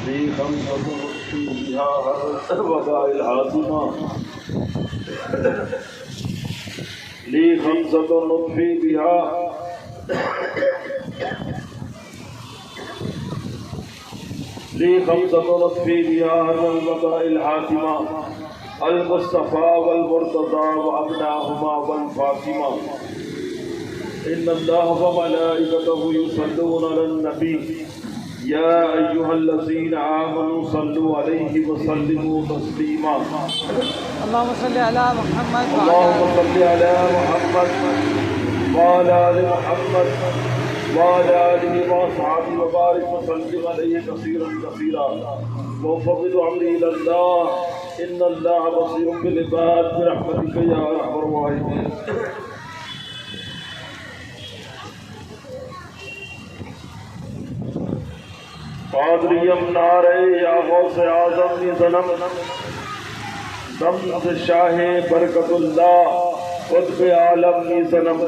لي خمسة نطفي بها الوباء العاصمة لي خمسة نطفي بها الوباء الحاتمة المصطفى والمرتضى وأبناهما والفاطمة إن الله وملائكته يصلون على النبي يا أيها الذين آمنوا صلوا عليه وسلموا تسليما اللهم صل على محمد اللهم صل على محمد وعلى آل محمد وعلى آله وصحبه وبارك وسلم عليه كثيرا كثيرا وفضل أمري إلى الله إن الله بصير بالعباد برحمتك يا أرحم الراحمين. قادریم نعرے یا غوث اعظم صنم دم سے شاہ برکت اللہ قطب عالم صنم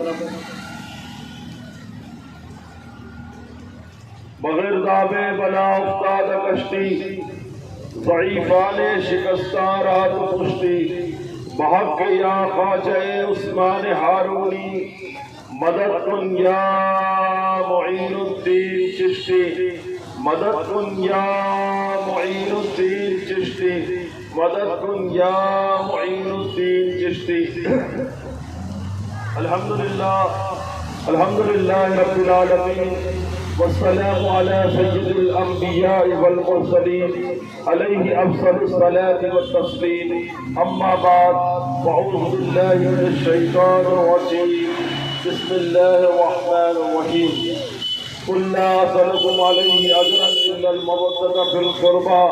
بغیر دابے بلا افتاد کشتی ضعیفان شکستہ رات پشتی بحق یا خواجہ عثمان ہارونی مدد کن یا معین الدین چشتی مدد کن یا معین الدین چشتی مدد کن یا معین الدین چشتی. الحمدللہ رب العالمین والسلام علی سید الانبیاء والمرسلین علیہ افضل الصلاة والتسلیم. اما بعد فاعوذ باللہ من الشیطان الرجیم بسم اللہ الرحمن الرحیم. قل لا أسألكم عليه أجرا إلا المودة في القربى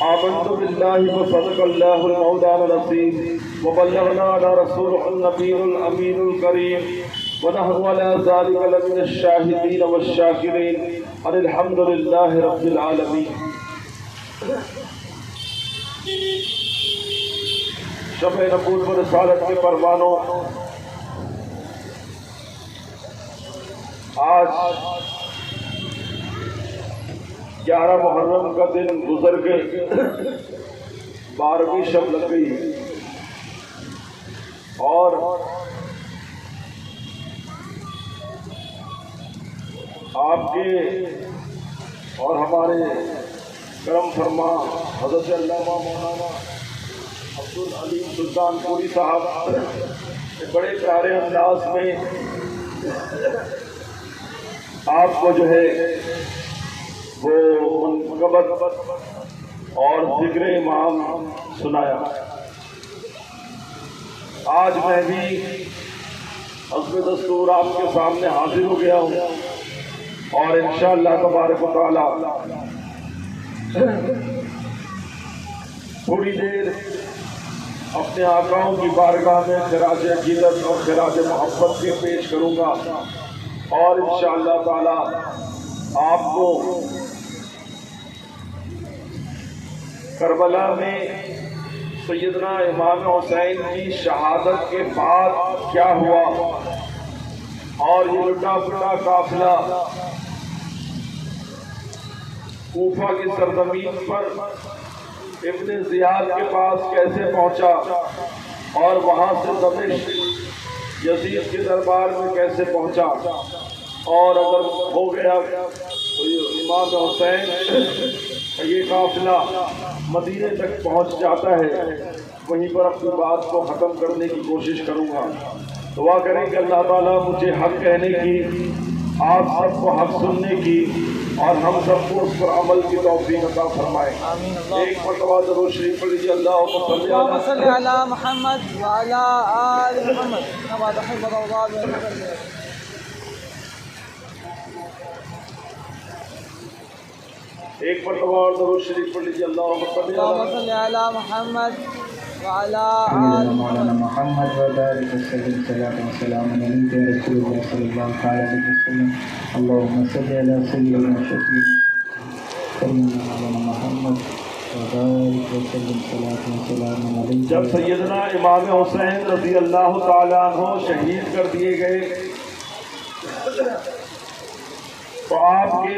آمنت بالله وصدق الله المولانا العظيم وبلغنا على رسوله النبي الأمين الكريم ونحن على ذلك لمن الشاهدين والشاكرين أن الحمد لله رب العالمين. شب نبوت و رسالت کے پروانوں، آج 11 محرم کا دن گزر گئے، 12ویں شب لگ گئی اور آپ کے اور ہمارے کرم فرما حضرت علامہ مولانا عبدالعلیم سلطان پوری صاحب بڑے پیارے انداز میں آپ کو جو ہے وہ منقبت اور ذکر امام سنایا. آج میں بھی حسب دستور آپ کے سامنے حاضر ہو گیا ہوں اور انشاءاللہ تبارک و تعالی تھوڑی دیر اپنے آقاؤں کی بارگاہ میں خراج عقیدت اور خراج محبت کے پیش کروں گا اور انشاءاللہ تعالی آپ کو کربلا میں سیدنا امام حسین کی شہادت کے بعد کیا ہوا اور یہ لٹا پٹا قافلہ کوفہ کی سرزمین پر ابن زیاد کے پاس کیسے پہنچا اور وہاں سے دمشق یزید کے دربار میں کیسے پہنچا، اور اگر ہو گیا تو امام حسین یہ قافلہ مدینے تک پہنچ جاتا ہے، وہیں پر اپنی بات کو ختم کرنے کی کوشش کروں گا. دعا کریں کہ اللہ تعالیٰ مجھے حق کہنے کی، آپ سب کو حق سننے کی اور ہم سب کو اس پر عمل کی توفیق عطا فرمائے. ایک مرتبہ درود شریف پڑھ لیجیے. اللہم صل علی محمد وعلی آل محمد كما تحب وترضى وتقدر. ایک مرتبہ اور درود شریف پڑھ لیجیے. اللہم صل علی محمد وعلى آل محمد وبارك وسلم صلاة وسلام عليك يا رسول الله صلى الله عليه وسلم. اللهم صل على سيدنا سيدنا محمد وبارك وسلم صلاة وسلام عليك. جب سیدنا امام حسین رضی اللہ تعالیٰ عنہ شہید کر دیے گئے تو آپ کے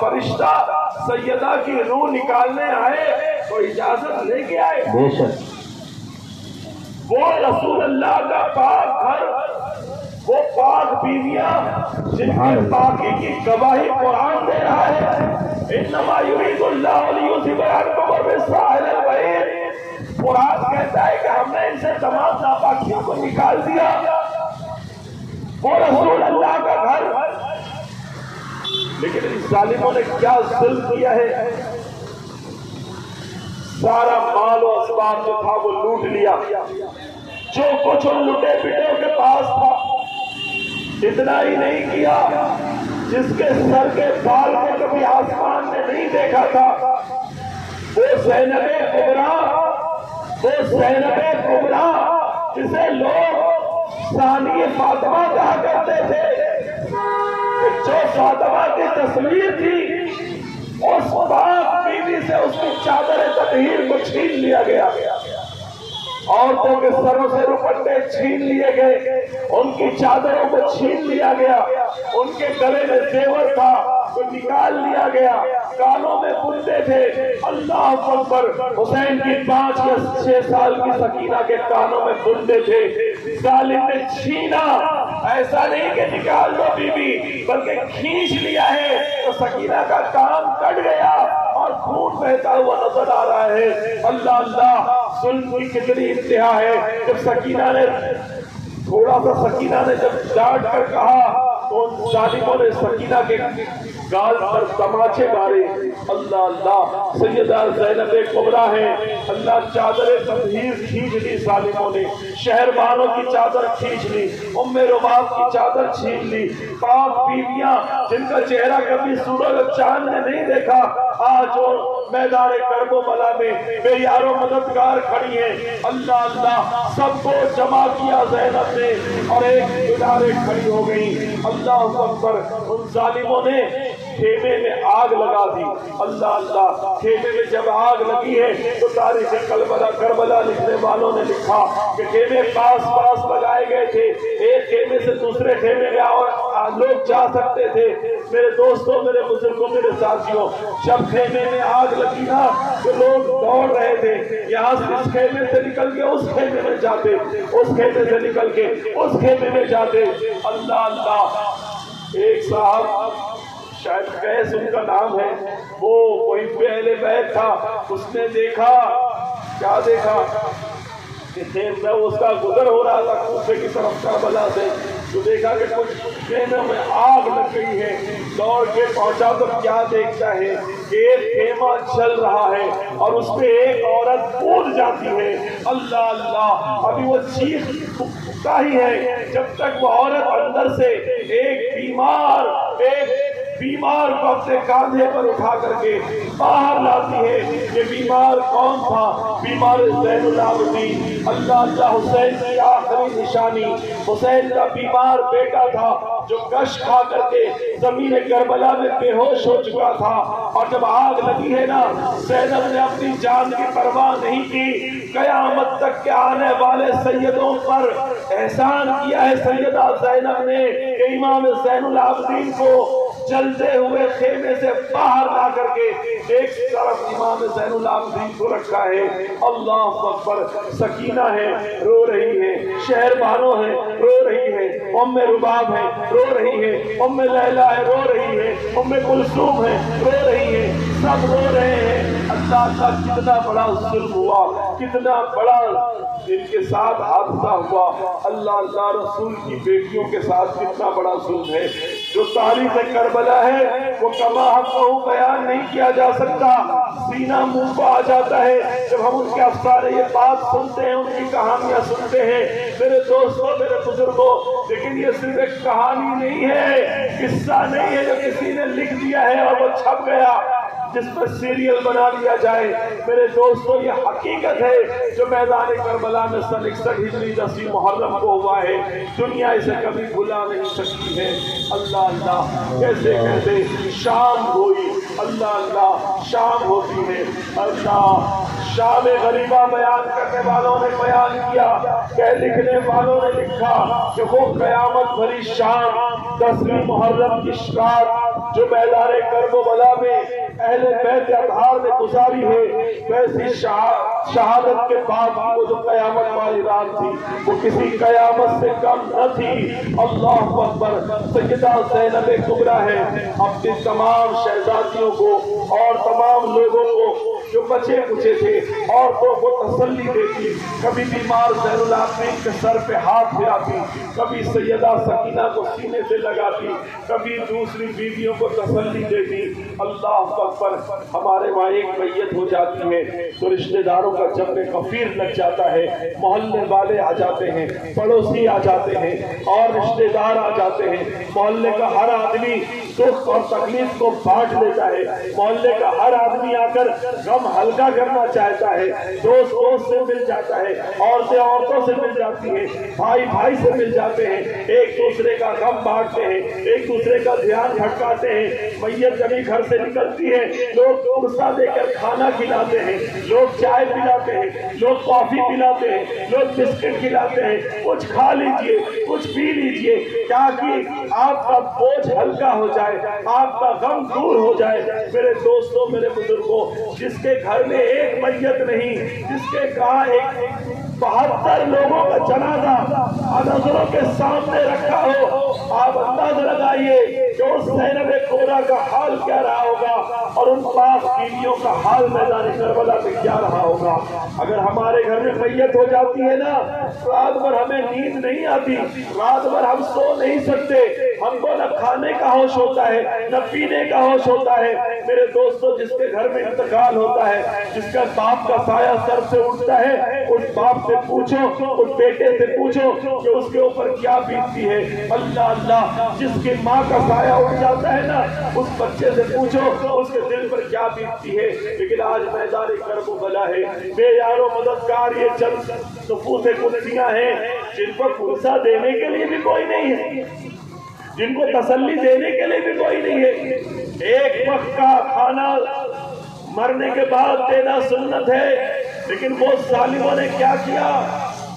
فرشتہ سیدہ کی روح نکالنے آئے تو اجازت لے کے آئے؟ بے شک وہ رسول اللہ کا پاک گھر، وہ پاک بیویاں جن کی پاکی کی گواہی قرآن دے رہا ہے، انما یرید اللہ لیذھب عنکم الرجس اہل البیت۔ قرآن کہتا ہے کہ ہم نے ان سے تمام ناپاکیوں کو نکال دیا۔ وہ رسول اللہ کا گھر، لیکن ان ظالموں نے کیا ظلم کیا ہے، سارا مال و اسباب جو تھا وہ لوٹ لیا، جو کچھ ان لٹے پٹوں کے پاس تھا۔ اتنا ہی نہیں کیا، جس کے سر کے بال کو کبھی آسمان نے نہیں دیکھا تھا، وہ زینب کبریٰ جسے لوگ ثانی فاطمہ کہا کرتے تھے، کہ جو فاطمہ کی تصویر تھی، اس پاک بیوی سے اس کی چادر تطہیر کو چھین لیا گیا، عورتوں کے سروں سے دوپٹے چھین لیے گئے، ان کی چادروں کو چھین لیا گیا، ان کے گلے میں زیور تھا وہ نکال لیا گیا، کانوں میں بندے تھے، اللہ اکبر، حسین کی 5 یا 6 سال کی سکینہ کے کانوں میں بندے تھے، ظالم نے چھینا، ایسا نہیں کہ نکال دو بی بی، بلکہ کھینچ لیا ہے، تو سکینہ کا کان کٹ گیا اور خون بہتا ہوا نظر آ رہا ہے۔ اللہ اللہ، ظلم کی کتنی انتہا ہے۔ جب سکینہ نے تھوڑا سا سکینہ نے جب ڈانٹ کر کہا تو ان ظالموں نے سکینہ کے گال پر تماچے مارے۔ اللہ اللہ، سیدہ زینب کبریٰ ہے، اللہ چادر تطہیر کھینچ لی ظالموں نے، شہربانوں کی چادر کھینچ لی، ام رباب کی چادر چھین لی، پاک بیویاں جن کا چہرہ کبھی سورج اور چاند نے نہیں دیکھا، آج وہ میدان کرب و بلا میں بے یار و مددگار کھڑی ہیں۔ اللہ اللہ، سب کو جمع کیا زینب نے اور ایک ادارے کھڑی ہو گئی۔ اللہ اکبر، ان ظالموں نے خیمے میں آگ لگا دی۔ اللہ اللہ، خیمے میں جب آگ لگی ہے تو تاریخ کربلا لکھنے والوں نے لکھا کہ خیمے پاس پاس لگائے گئے تھے، ایک خیمے سے دوسرے خیمے میں اور لوگ جا سکتے تھے۔ میرے دوستوں، میرے بزرگوں، میرے ساتھیوں، جب خیمے میں آگ لگی نا تو لوگ دوڑ رہے تھے، یہاں سے اس خیمے سے نکل کے اس خیمے میں جاتے، اس خیمے سے نکل کے اس خیمے میں جاتے۔ اللہ اللہ، ایک صاحب شاید قیس ان کا نام ہے، وہ وہی پہ اہل بیت تھا، اس نے دیکھا، کیا دیکھا کہ خیمہ اس کا گزر ہو رہا تھا کوفے کی طرف کربلا سے، تو دیکھا کہ کچھ خیمے میں آگ لگ گئی ہے، دوڑ کے پہنچا تو کیا دیکھتا ہے کہ ایک خیمہ جل رہا ہے اور اس میں ایک عورت کود جاتی ہے۔ اللہ اللہ، ابھی وہ چیختا ہی ہے جب تک وہ عورت اندر سے ایک بیمار کو اپنے کاندھے پر اٹھا کر کے باہر لاتی ہے۔ یہ بیمار کون تھا؟ بیمار زین العابدین، اللہ اللہ، حسین کی آخری نشانی، حسین کا بیمار بیٹا تھا جو گش کھا کر کے زمین کربلا میں بے ہوش ہو چکا تھا، اور جب آگ لگی ہے نا، زینب نے اپنی جان کی پرواہ نہیں کی، قیامت تک کے آنے والے سیدوں پر احسان کیا ہے سیدہ زینب نے کہ امام زین العابدین کو جلتے ہوئے خیمے سے باہر لا کر کے ایک طرف امام زین العابدین کو رکھا ہے۔ اللہ اکبر، سکینہ ہے رو رہی ہے، شہر بانو ہے رو رہی ہے، ام رباب ہے رو رہی ہے، ام لیلا ہے رو رہی ہے، ام کلثوم ہے رو رہی ہے، سب رو رہے ہیں۔ اللہ کا کتنا بڑا ظلم ہوا، کتنا بڑا ان کے ساتھ حادثہ ہوا۔ اللہ اللہ، رسول کی بیٹیوں کے ساتھ کتنا بڑا ظلم ہے۔ جو تاریخ کربلا ہے وہ کما حقہ بیان نہیں کیا جا سکتا، سینہ منہ کو آ جاتا ہے جب ہم ان کے افسانے یہ بات سنتے ہیں، ان کی کہانیاں سنتے ہیں۔ میرے دوستوں، میرے بزرگوں، لیکن یہ صرف ایک کہانی نہیں ہے، قصہ نہیں ہے جو کسی نے لکھ دیا ہے اور وہ چھپ گیا جس پر سیریل بنا دیا جائے۔ میرے دوستوں، یہ حقیقت ہے جو میدان کربلا میں سن 61 ہجری 10 محرم کو ہوا ہے، دنیا اسے کبھی بھلا نہیں سکتی ہے۔ اللہ اللہ، کیسے کیسے شام ہوئی، اللہ اللہ، شام ہوتی ہے۔ اللہ، شام غریبہ بیان کرنے والوں نے بیان کیا کہ لکھنے والوں نے لکھا کہ وہ قیامت بھری شام 10 محرم کی رات جو میدان کرب و بلا میں اہل بیت اطہار نے گزاری ہے، ویسی شہادت کے بعد وہ جو قیامت والی رات تھی وہ کسی قیامت سے کم نہ تھی۔ اللہ اکبر۔ سیدہ زینب کبریٰ ہے اپنی تمام شہزادیوں کو اور تمام لوگوں کو جو بچے کچے تھے عورتوں کو تسلی دیتی، کبھی بیمار زین العابدین کے سر پہ ہاتھ پھراتی، کبھی سیدہ سکینہ کو سینے سے لگاتی، کبھی دوسری بیویوں کو تسلی دیتی۔ اللہ اکبر۔ ہمارے وہاں ایک میت ہو جاتی ہے تو رشتہ داروں کا جمع غفیر لگ جاتا ہے، محلے والے آ جاتے ہیں، پڑوسی آ جاتے ہیں اور رشتہ دار آ جاتے ہیں۔ محلے کا ہر آدمی دکھ اور تکلیف کو بانٹ لیتا ہے، محلے کا ہر آدمی آ کر غم ہلکا کرنا چاہتا ہے، دوست دوست سے مل جاتا ہے، عورتیں عورتوں سے مل جاتی ہیں، بھائی بھائی سے مل جاتے ہیں، ایک دوسرے کا غم بانٹتے ہیں، ایک دوسرے کا دھیان بھٹکاتے ہیں۔ میت جب گھر سے نکلتی ہے لوگ قرصہ دے کر کھانا کھلاتے ہیں، لوگ چائے پلاتے ہیں، لوگ کافی پلاتے ہیں، لوگ بسکٹ کھلاتے ہیں، کچھ کھا لیجئے، کچھ پی لیجئے، تاکہ آپ کا بوجھ ہلکا ہو جائے، آپ کا غم دور ہو جائے۔ میرے دوستوں، میرے بزرگوں، جس کے گھر میں ایک میت نہیں، جس کے کہاں 72 لوگوں کا جنازہ نظروں کے سامنے رکھا ہو، آپ اندازہ لگائیے کہ اس زینب کبریٰ کا حال کیا رہا ہوگا اور ان پاک بیویوں کا حال میدان کربلا میں کیا رہا ہوگا۔ اگر ہمارے گھر میں میت ہو جاتی ہے نا، رات بھر ہمیں نیند نہیں آتی، رات بھر ہم سو نہیں سکتے، ہم کو نہ کھانے کا ہوش ہوتا ہے نہ پینے کا ہوش ہوتا ہے۔ میرے دوستوں، جس کے گھر میں انتقال ہوتا ہے، جس کا باپ کا سایہ سر سے اٹھتا ہے، اس باپ سے پوچھو، اس بیٹے سے پوچھو کہ اس کے اوپر کیا بیتتی ہے۔ اللہ اللہ، جس کی ماں کا سایہ اٹھ جاتا ہے نا، اس بچے سے پوچھو اس کے دل پر کیا بیتتی ہے۔ لیکن آج میدان کرب و بلا ہے، بے یار و مددگار یہ چند نفوس قدسیاں ہیں جن کو پرسہ دینے کے لیے بھی کوئی نہیں ہے، جن کو تسلی دینے کے لیے بھی کوئی نہیں ہے۔ ایک وقت کا کھانا مرنے کے بعد دینا سنت ہے، لیکن وہ ظالموں نے کیا کیا؟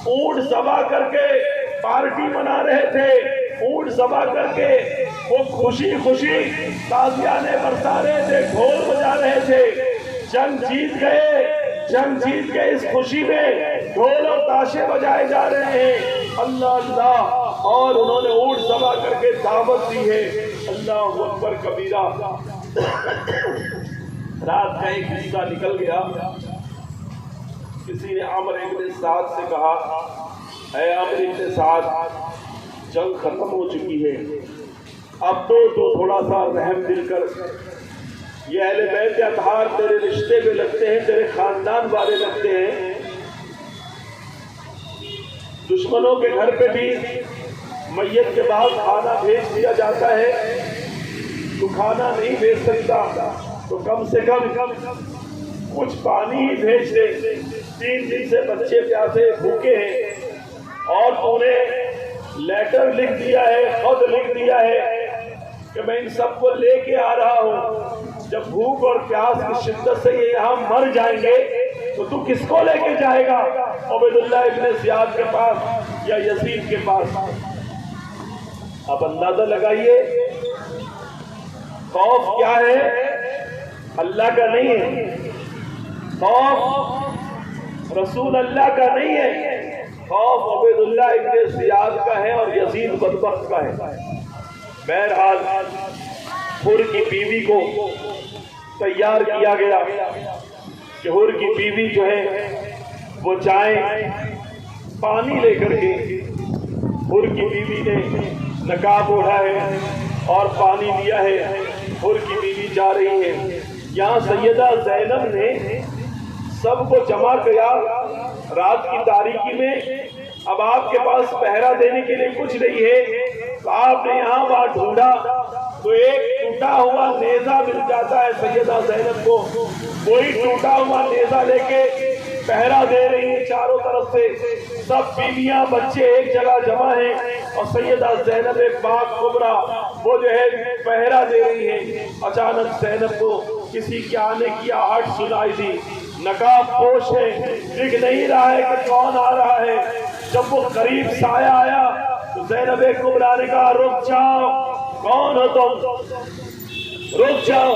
اونٹ ذبح کر کے پارٹی منا رہے تھے، اونٹ ذبح کر کے وہ خوشی خوشی تازیانے برسا رہے تھے، ڈھول بجا رہے تھے۔ جنگ جیت گئے، جنگ جیت کے اس خوشی میں ڈھول اور تاشے بجائے جا رہے ہیں۔ اللہ اللہ، اور انہوں نے اونٹ ذبح کر کے دعوت دی ہے۔ اللہ اکبر کبیرہ۔ رات کا ایک حصہ نکل گیا، کسی نے عمرو بن سعد سے کہا، اے عمرو بن سعد، جنگ ختم ہو چکی ہے، اب تو تھوڑا سا رحم دل کر، یہ اہل بیت اطہار تیرے رشتے میں لگتے ہیں، تیرے خاندان والے لگتے ہیں، دشمنوں کے گھر پہ بھی میت کے بعد کھانا بھیج دیا جاتا ہے، تو کھانا نہیں بھیج سکتا تو کم سے کم کچھ پانی ہی بھیج دے، 3 دن سے بچے پیاسے بھوکے ہیں، اور تو نے لیٹر لکھ دیا ہے، خط لکھ دیا ہے کہ میں ان سب کو لے کے آ رہا ہوں، جب بھوک اور پیاس کی شدت سے یہ یہاں مر جائیں گے تو کس کو لے کے جائے گا؟ عبید اللہ ابن زیاد کے پاس یا یزید کے پاس؟ اب اندازہ لگائیے خوف کیا ہے؟ اللہ کا نہیں ہے، خوف رسول اللہ کا نہیں ہے، خوف عبید اللہ ابن زیاد کا ہے اور یزید بدبخت کا ہے۔ بہرحال حر کی بیوی کو تیار کیا گیا کہ حر کی بیوی جو ہے وہ جائیں پانی لے کر کے۔ حر کی بیوی نے نقاب اوڑھا ہے اور پانی لیا ہے، حر کی بیوی جا رہی ہے۔ یہاں سیدہ زینب نے سب کو جمع کیا رات کی تاریکی میں، اب آپ کے پاس پہرا دینے کے لیے کچھ نہیں ہے، تو آپ نے یہاں وہاں ڈھونڈا تو ایک ٹوٹا ہوا نیزہ مل جاتا ہے سیدہ زینب کو، وہی ٹوٹا ہوا نیزہ لے کے پہرا دے رہی ہیں چاروں طرف سے، سب بیویاں بچے ایک جگہ جمع ہیں اور سیدہ زینب پاک کبریٰ وہ جو ہے پہرا دے رہی ہیں۔ اچانک زینب کو کسی کے آنے کی آہٹ سنائی دی، نقاب پوش ہے، دکھ نہیں رہا ہے کہ کون آ رہا ہے۔ جب وہ قریب سایہ آیا تو زینب کبریٰ نے کہا رک جاؤ، کون ہو تم؟ رک جاؤ،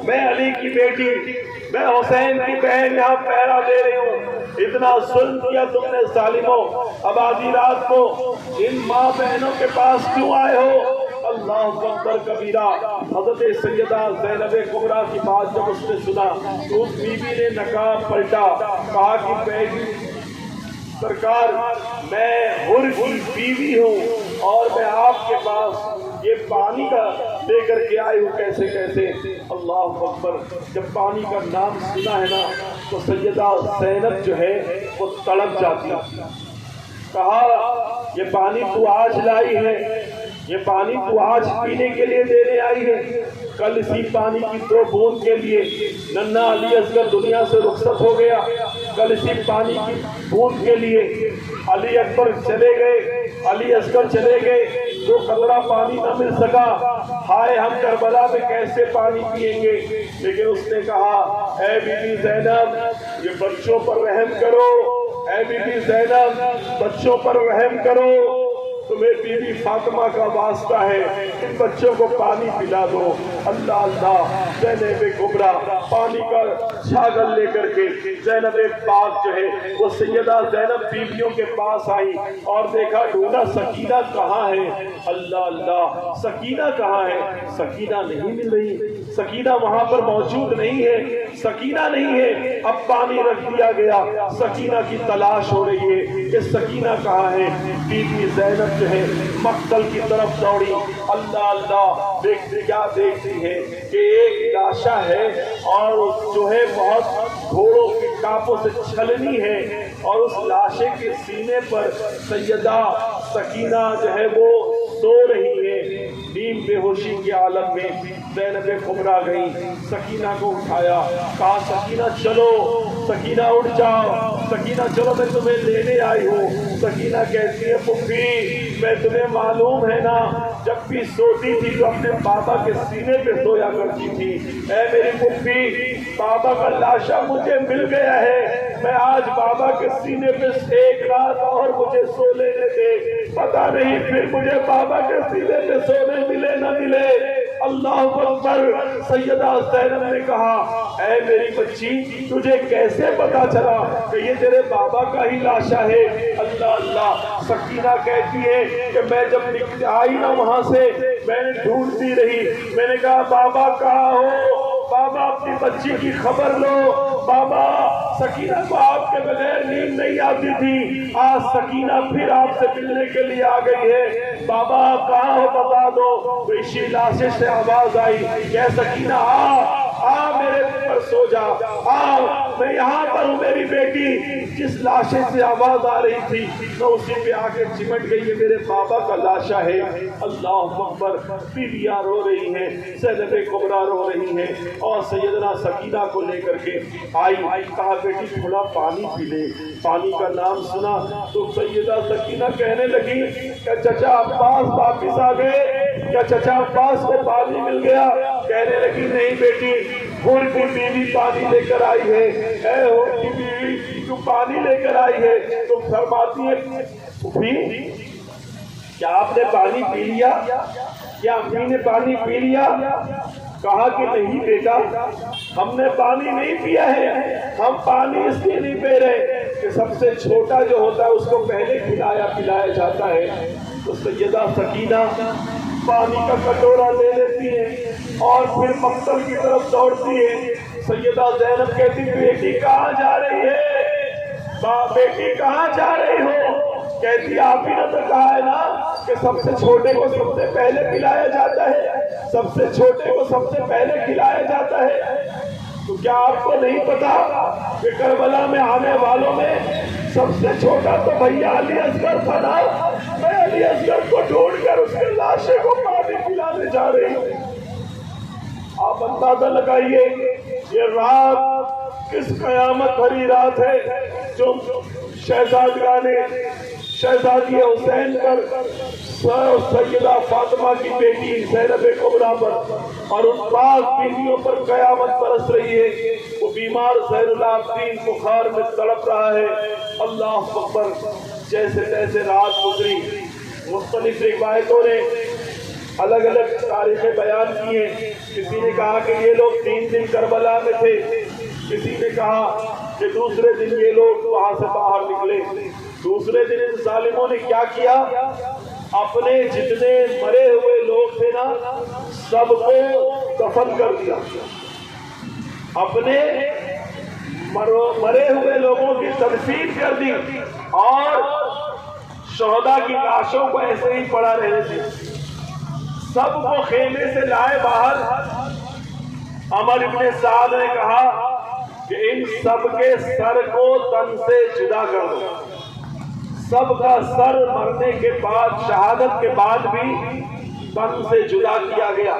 میں علی کی بیٹی، میں حسین کی بہن یہاں پہرا دے رہی ہوں، اتنا ظلم کیا تم نے ظالموں، اب آدھی رات کو ان ماں بہنوں کے پاس کیوں آئے ہو؟ اللہ اکبر کبیرہ۔ حضرت سیدہ زینب کبریٰ کی بات جب اس نے سنا تو اس بیوی نے نقاب پلٹا، کہا کہ بیٹی سرکار میں حر کی بیوی ہوں اور میں آپ کے پاس یہ پانی کا لے کر کے آئی ہوں، کیسے کیسے؟ اللہ اکبر۔ جب پانی کا نام سنا ہے نا تو سیدہ زینب جو ہے وہ تڑپ جاتی، کہا یہ پانی تو آج لائی ہے، یہ پانی تو آج پینے کے لیے دینے آئی ہے، کل اسی پانی کی 2 بوند کے لیے ننھا علی اصغر دنیا سے رخصت ہو گیا، کل اسی پانی کی بوند کے لیے علی اکبر چلے گئے، علی اصغر چلے گئے، 2 قطرہ پانی نہ مل سکا، ہائے ہم کربلا میں کیسے پانی پیئیں گے؟ لیکن اس نے کہا اے بی بی زینب یہ بچوں پر رحم کرو، اے بی بی زینب بچوں پر رحم کرو، تمہیں بی بی فاطمہ کا واسطہ ہے، ان بچوں کو پانی پلا دو۔ اللہ اللہ، زینب کبریٰ پانی کا چھاگل لے کر کے زینب پاک جو ہے وہ سیدہ زینب بیویوں کے پاس آئی اور دیکھا ڈھونڈا سکینہ کہاں ہے؟ اللہ اللہ، سکینہ کہاں ہے؟ سکینہ نہیں مل رہی، سکینہ وہاں پر موجود نہیں ہے، سکینہ نہیں ہے۔ اب پانی رکھ دیا گیا، سکینہ کی تلاش ہو رہی ہے کہ سکینہ کہاں ہے؟ بی بی زینب جو ہے مقتل کی طرف دوڑی، اللہ اللہ، دیکھتے کیا دیکھتی ہے کہ ایک لاشا ہے اور جو ہے بہت گھوڑوں کے ٹاپوں سے چھلنی ہے، اور اس لاشے کے سینے پر سیدہ سکینہ جو ہے وہ سو رہی ہے، نیم بے ہوشی کے عالم میں۔ زینب کبریٰ گئی، سکینہ کو اٹھایا، کہا سکینہ چلو، سکینہ اٹھ جاؤ، سکینہ چلو میں تمہیں لینے آئی ہوں۔ سکینہ کہتی ہے پھوپھی میں تمہیں معلوم ہے نا جب بھی سوتی تھی تو اپنے بابا کے سینے پہ سویا کرتی تھی، اے میری پھوپھی بابا کا لاشا مجھے مل گیا ہے، میں آج بابا کے سینے پہ 1 رات اور مجھے سو لینے دے، پتہ نہیں پھر مجھے بابا کے سینے پہ سونے ملے نہ ملے۔ اللہ اکبر۔ سیدہ زینب نے کہا اے میری بچی تجھے کیسے پتا چلا کہ یہ تیرے بابا کا ہی لاشا ہے؟ اللہ اللہ۔ سکینہ کہتی ہے کہ میں جب آئی نا وہاں سے میں نے ڈھونڈتی رہی، میں نے کہا بابا کہاں ہو؟ بابا اپنی بچی کی خبر لو، بابا سکینہ کو آپ کے بغیر نیند نہیں آتی تھی، آج سکینہ پھر آپ سے ملنے کے لیے آ گئی ہے، بابا کہاں ہو بتا دو۔ تو اسی لاشے سے آواز آئی کہ سکینہ آ میرے پر سو جا، آ میں یہاں پر ہوں میری بیٹی۔ جس لاشے سے آواز آ رہی تھی میں اسی پہ آ کے چمٹ گئی، یہ میرے بابا کا لاشا ہے۔ اللہ اکبر۔ بیویاں رو رہی ہیں، زینب کبریٰ رو رہی ہیں، اور سیدنا سکینہ کو لے کر کے آئی، کہا بیٹی تھوڑا پانی پی لے۔ پانی کا نام سنا تو سیدہ سکینہ کہنے لگی کہ چچا عباس واپس آ گئے، کیا چچا عباس کو پانی مل گیا؟ کہنے لگی نہیں بیٹی، حر کی بیوی پانی لے کر آئی ہے، اے حر کی بیوی تو پانی لے کر آئی ہے۔ تو فرماتی ہے پھوپھی کیا آپ نے پانی پی لیا؟ کیا امی نے پانی پی لیا؟ کہا کہ نہیں بیٹا ہم نے پانی نہیں پیا ہے، ہم پانی اس لیے نہیں پی رہے کہ سب سے چھوٹا جو ہوتا ہے اس کو پہلے پلایا جاتا ہے۔ تو سیدہ سکینہ پانی کا کٹورا لے لیتی ہے اور پھر مقتل کی طرف دوڑتی ہے۔ سیدہ زینب کہتی بیٹی کہاں جا رہی ہے؟ بیٹی کہاں جا رہی ہو؟ کہتی آپ ہی نے تو کہا ہے نا کہ سب سے چھوٹے کو سب سے پہلے پلایا جاتا ہے، سب سے چھوٹے کو سب سے پہلے کھلایا جاتا ہے۔ تو کیا آپ کو نہیں پتا کہ کربلا میں آنے والوں میں سب سے چھوٹا تو بھیا علی اصغر تھا نا؟ میں علی اصغر کو ڈھونڈ کر اس کے لاشے کو پانی پلانے جا رہی ہوں۔ آپ اندازہ لگائیے یہ رات کس قیامت بھری رات ہے جو شہزادی حسین پر سیدہ فاطمہ کی بیٹی زینب کبریٰ پر اور ان پاک بیویوں پر قیامت برس رہی ہے۔ وہ بیمار زین العابدین بخار میں تڑپ رہا ہے۔ اللہ اکبر۔ جیسے تیسے رات گزری، مختلف روایتوں نے الگ الگ تاریخیں بیان کی ہیں. کسی نے کہا کہ یہ لوگ 3 دن کربلا میں تھے، کسی نے کہا کہ دوسرے دن یہ لوگ وہاں سے باہر نکلے. دوسرے دن ان ظالموں نے کیا کیا؟ اپنے جتنے مرے ہوئے لوگ تھے نا سب کو دفن کر دیا. اپنے مرے ہوئے لوگوں کی تدفین کر دی اور شہداء کی لاشوں کو ایسے ہی پڑا رہنے دی. سب کو خیمے سے لائے باہر. عمر ابن سعد نے کہا کہ ان سب کے سر کو تن سے جدا کر دو. سب کا سر مرنے کے بعد، شہادت کے بعد بھی تن سے جدا کیا گیا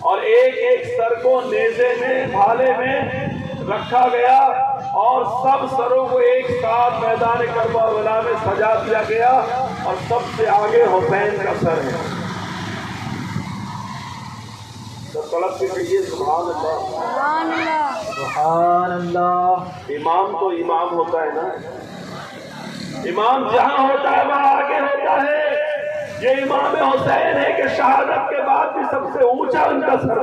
اور ایک ایک سر کو نیزے میں، بھالے میں رکھا گیا اور سب سروں کو ایک ساتھ میدان کربلا میں سجا دیا گیا اور سب سے آگے حسین کا سر ہے. طلب کے کہیے سبحان اللہ. سبحان اللہ. امام تو امام ہوتا ہے نا، امام جہاں ہوتا ہے وہاں آگے ہوتا ہے. یہ امام حسین ہے کہ شہادت کے بعد بھی سب سے اونچا ان کا سر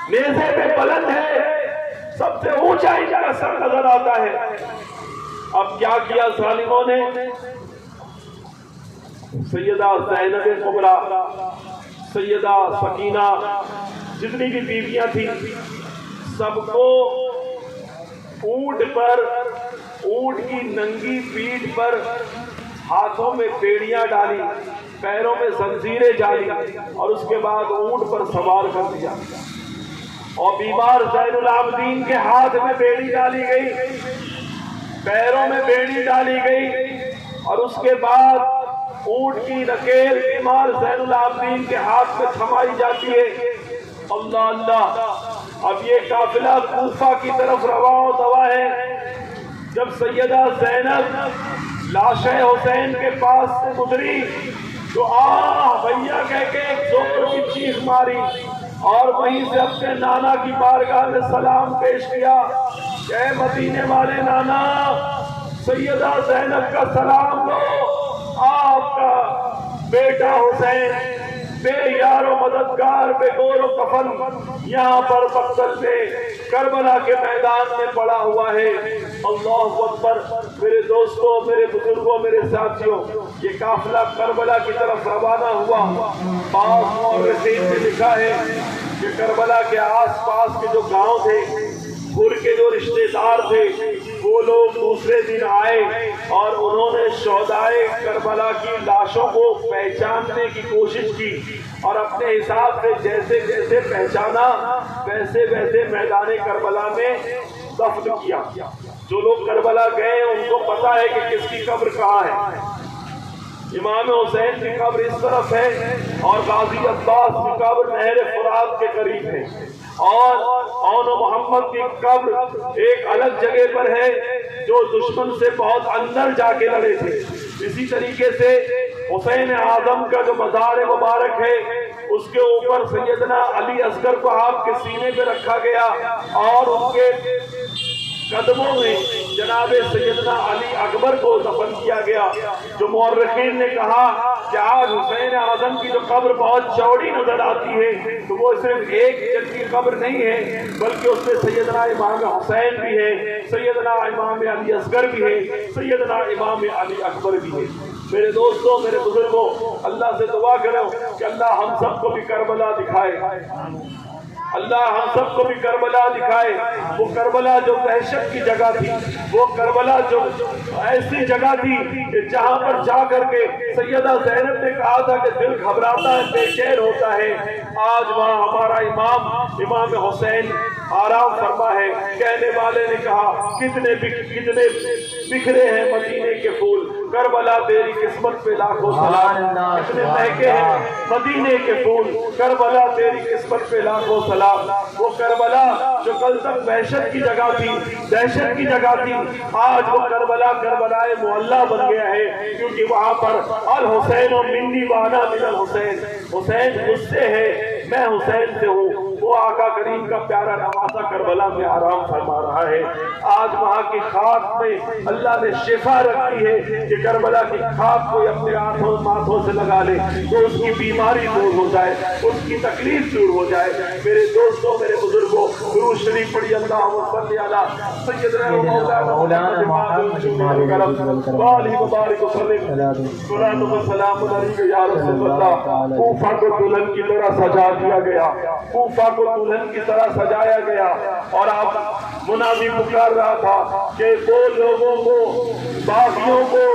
نیزے پہ بلند ہے، سب سے اونچا ان کا سر نظر آتا ہے. اب کیا کیا ظالموں نے؟ سیدہ زینب کبریٰ، سیدہ سکینہ، جتنی بھی بیویاں تھیں سب کو اونٹ پر، اونٹ کی ننگی پیٹھ پر ہاتھوں میں بیڑیاں ڈالی، پیروں میں زنجیریں ڈالی اور اس کے بعد اونٹ پر سوار کر دیا. اور بیمار زین العابدین کے ہاتھ میں بیڑی ڈالی گئی، پیروں میں بیڑی ڈالی گئی اور اس کے بعد اونٹ کی نکیل بیمار زین العابدین کے ہاتھ میں تھمائی جاتی ہے. اللہ اللہ. اب یہ قافلہ کوفہ کی طرف رواں و دوا ہے. جب سیدہ زینب لاش حسین کے پاس سے گزری تو بھیا کہہ کے ایک زور کی چیخ ماری اور وہیں سے اپنے نانا کی بارگاہ میں سلام پیش کیا. اے مدینے والے نانا، سیدہ زینب کا سلام لو. آپ کا بیٹا حسین بے یار و مددگار، بے گور و کفن یہاں پر مقتل میں کربلا کے میدان میں پڑا ہوا ہے. اللہ اکبر. میرے دوستوں، میرے بزرگوں، میرے ساتھیوں، یہ قافلہ کربلا کی طرف روانہ ہوا. بعض مورخین نے لکھا ہے کہ کربلا کے آس پاس کے جو گاؤں تھے، پور کے جو رشتے دار تھے، وہ لوگ دوسرے دن آئے اور انہوں نے شہدائے کربلا کی لاشوں کو پہچاننے کی کوشش کی اور اپنے حساب سے جیسے جیسے پہچانا ویسے ویسے میدان کربلا میں دفن کیا. جو لوگ کربلا گئے ان کو پتا ہے کہ کس کی قبر کہاں ہے. امام حسین کی قبر اس طرف ہے اور غازی عباس کی قبر نہر فرات کے قریب ہے اور اون محمد کی قبر ایک الگ جگہ پر ہے جو دشمن سے بہت اندر جا کے لڑے تھے. اسی طریقے سے حسین اعظم کا جو مزار مبارک ہے اس کے اوپر سیدنا علی اصغر کو آپ کے سینے پہ رکھا گیا اور ان کے قدموں میں جناب سیدنا علی اکبر کو دفن کیا گیا. جو مورخین نے کہا کہ آج حسین اعظم کی جو قبر بہت چوڑی نظر آتی ہے تو وہ صرف ایک جن کی قبر نہیں ہے بلکہ اس میں سیدنا امام حسین بھی ہے، سیدنا امام علی اصغر بھی ہے، سیدنا امام علی اکبر بھی ہے. میرے دوستوں، میرے بزرگوں، اللہ سے دعا کرو کہ اللہ ہم سب کو بھی کربلا دکھائے، اللہ ہم سب کو بھی کربلا دکھائے. وہ کربلا جو دہشت کی جگہ تھی، وہ کربلا جو ایسی جگہ تھی کہ جہاں پر جا کر کے سیدہ زینب نے کہا تھا کہ دل گھبراتا ہے، بے چین ہوتا ہے. آج وہاں ہمارا امام حسین آرام فرما ہے. کہنے والے نے کہا کتنے بکھرے ہیں مدینے کے پھول، کربلا تیری قسمت پہ لاکھوں سلام. کتنے مہکے ہیں مدینے کے پھول، کربلا تیری قسمت پہ لاکھوں سلام. وہ کربلا جو کل تک دہشت کی جگہ تھی، دہشت کی جگہ تھی، آج وہ کربلا کربلائے محلہ بن گیا ہے کیونکہ وہاں پر الحسین و منی وانا من الحسین، حسین مجھ سے ہے، میں حسین سے ہوں۔ وہ آقا کریم کا پیارا نواسا کربلا میں آرام فرما رہا ہے۔ آج وہاں کی خاک میں اللہ نے شفا رکھی ہے کہ کربلا کی خاک کو اپنے ماتھوں سے لگا لے تو اس کی بیماری دور ہو جائے، اس کی تکلیف دور ہو جائے۔ میرے دوستوں، میرے بزرگوں، درود شریف پڑھی، اللہم صلی علی سیدنا مولانا محمد وبارک وسلم۔ صلاۃ و سلام علیک یا رسول اللہ۔ کوفہ کو دلہن کی طرح سجا دیا گیا، کوفہ کو دلہن کی طرح سجایا گیا، اور آپ منادی پکار رہا تھا کہ وہ لوگوں کو، باغیوں کو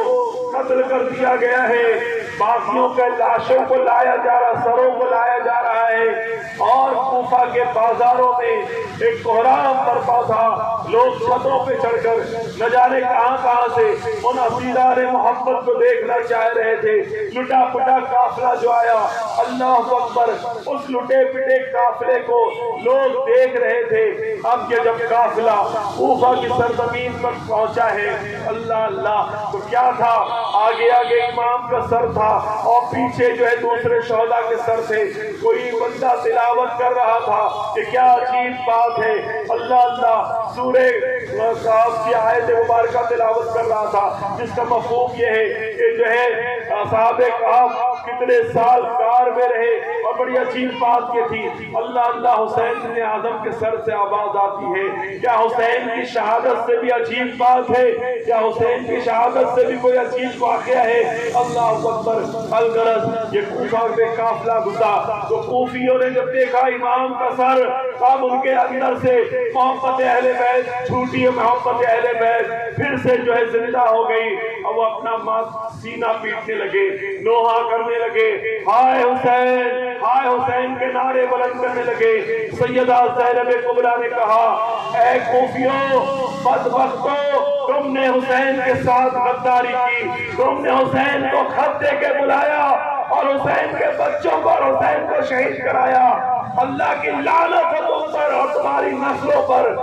قتل کر دیا گیا ہے، باغیوں کے لاشوں کو لایا جا رہا، سروں کو لایا جا رہا ہے، اور کوفہ کے بازاروں میں ایک کوہرام برپا تھا، لوگ چھتوں پہ چڑھ کر نہ جانے کہاں کہاں سے ان اسیران محبت کو دیکھنا چاہ رہے تھے۔ لٹا پٹا قافلہ جو آیا، اللہ اکبر، اس لٹے پٹے قافلے کو لوگ دیکھ رہے تھے۔ اب یہ جب قافلہ کوفہ کی سرزمین پر پہنچا ہے، اللہ اللہ، تو کیا تھا؟ آگے آگے امام کا سر تھا اور پیچھے جو ہے دوسرے شہداء کے سر تھے۔ کوئی بندہ تلاوت کر رہا تھا کہ کیا عجیب بات ہے، اللہ اللہ، سورہ کہف کی آیت مبارکہ تلاوت کر رہا تھا، جس کا مفہوم یہ ہے کہ جو ہے اصحاب کہف کتنے سال غار میں رہے، اور بڑی عجیب بات یہ تھی، اللہ اللہ، حسین بن اعظم کے سر سے آواز آتی ہے۔ کیا حسین کی شہادت سے بھی عجیب بات ہے؟ کیا حسین کی شہادت سے بھی کوئی عجیب واقعہ ہے؟ اللہ اکبر۔ الغرض یہ کوفہ میں قافلہ گزرا تو کوفیوں نے جب دیکھا امام کا سر، اب ان کے اندر سے محبت اہل بیت چھوٹی، محبت اہل بیت پھر سے جو ہے زندہ ہو گئی، اور وہ اپنا سینہ پیٹنے لگے، نوحہ کرنے لگے، ہائے حسین، ہائے حسین کے نعرے بلند کرنے لگے۔ سیدہ زینب کبریٰ نے کہا، اے کوفیوں، بدبختو، تم نے حسین کے ساتھ غداری کی، تم نے حسین کو خط دے کے بلایا اور حسین کے بچوں کو اور حسین کو شہید کرایا۔ اللہ کی لعنت ہے تم پر اور تمہاری نسلوں پر،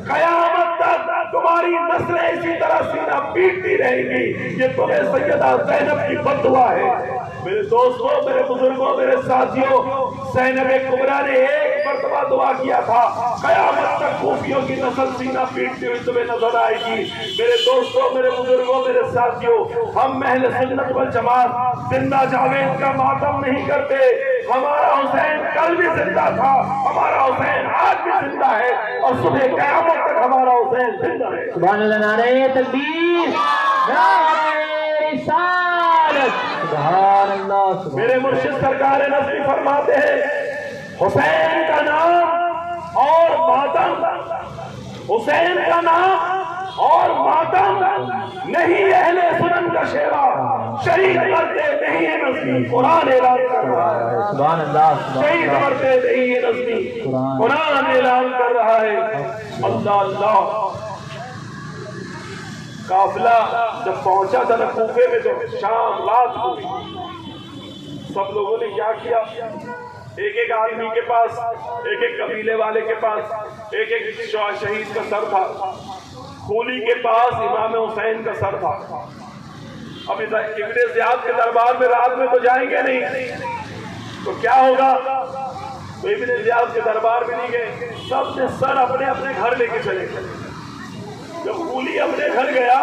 قیامت تک تمہاری نسلیں اسی طرح سینہ پیٹتی رہیں گی۔ یہ تمہیں سیدہ زینب کی بد دعا ہے۔ میرے دوستوں، میرے بزرگوں، میرے ساتھیوں، زینب کبریٰ نے ایک مرتبہ دعا کیا تھا، قیامت تک کوفیوں کی نسل سینہ پیٹتی ہوئی تمہیں نظر آئے گی۔ میرے دوستوں، میرے بزرگوں، میرے ساتھیوں، ہم اہل سنت والجماعت زندہ جاوید کا ماتم نہیں کرتے۔ ہمارا حسین کل بھی زندہ تھا، ہمارا حسین آج بھی زندہ ہے، اور صبح قیامت تک ہمارا حسین زندہ ہے۔ سبحان اللہ، نعرہ تکبیر، نعرہ رسالت، سبحان اللہ۔ میرے مرشد سرکار نصری فرماتے ہیں، حسین کا نام اور ماتم، حسین کا نام اور ماتم نہیں اہل سنن کا شیوا، شہید مرتے نہیں ہے نصری، قرآن اعلان کر رہا ہے۔ سبحان اللہ، شہید مرتے نہیں ہے نصری، قرآن اعلان کر رہا ہے۔ اللہ اللہ۔ قافلہ جب پہنچا تھا نا کوفے میں، تو شام رات ہوئی، سب لوگوں نے کیا کیا، ایک ایک آدمی کے پاس، ایک ایک قبیلے والے کے پاس ایک ایک شہید کا سر تھا، خولی کے پاس امام حسین کا سر تھا۔ اب ابن زیاد کے دربار میں رات میں تو جائیں گے نہیں، تو کیا ہوگا؟ تو ابن زیاد کے دربار میں نہیں گئے، سب نے سر اپنے اپنے گھر لے کے چلے گئے۔ جب خولی اپنے گھر گیا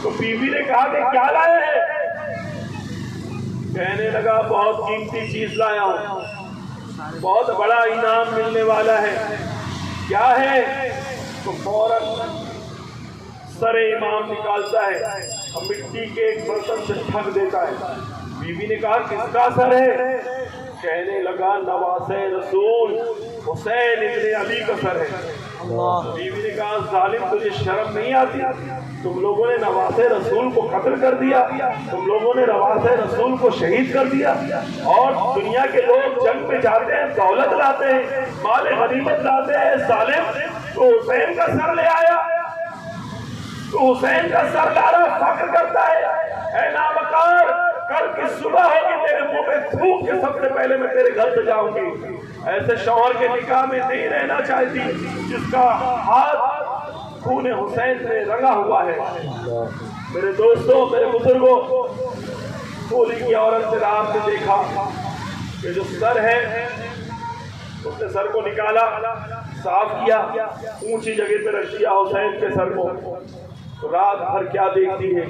تو بیوی نے کہا کہ کیا لائے ہیں؟ کہنے لگا بہت قیمتی چیز لایا ہوں، بہت بڑا انعام ملنے والا ہے۔ کیا ہے؟ تو فوراً سر امام نکالتا ہے اور مٹی کے ایک برتن سے ڈھک دیتا ہے۔ بیوی نے کہا کس کا سر ہے؟ کہنے لگا نواسے رسول حسین ابن علی کا سر ہے۔ بیوی نے کہا ظالم، تجھے شرم نہیں آتی؟ تم لوگوں نے نواسے رسول کو قتل کر دیا، تم لوگوں نے نواسے رسول کو شہید کر دیا، اور دنیا کے لوگ جنگ میں جاتے ہیں، دولت لاتے ہیں، مال غنیمت لاتے ہیں، ظالم تو حسین کا سر لے آیا، تو حسین کا سر لا رہا، فخر کرتا ہے۔ اے نابکار، کل کی صبح ہوگی تیرے منہ پہ تھوک کے سب سے پہلے میں تیرے گھر سے جاؤں گی۔ ایسے شوہر کے نکاح میں نہیں رہنا چاہتی جس کا ہاتھ خون حسین سے رنگا ہوا ہے۔ میرے دوستوں، میرے بزرگوں، خولی کی عورت نے رات میں دیکھا یہ جو سر ہے اس نے سر کو نکالا، صاف کیا، اونچی جگہ پہ رکھ دیا حسین کے سر کو. رات بھر کیا دیکھتی ہے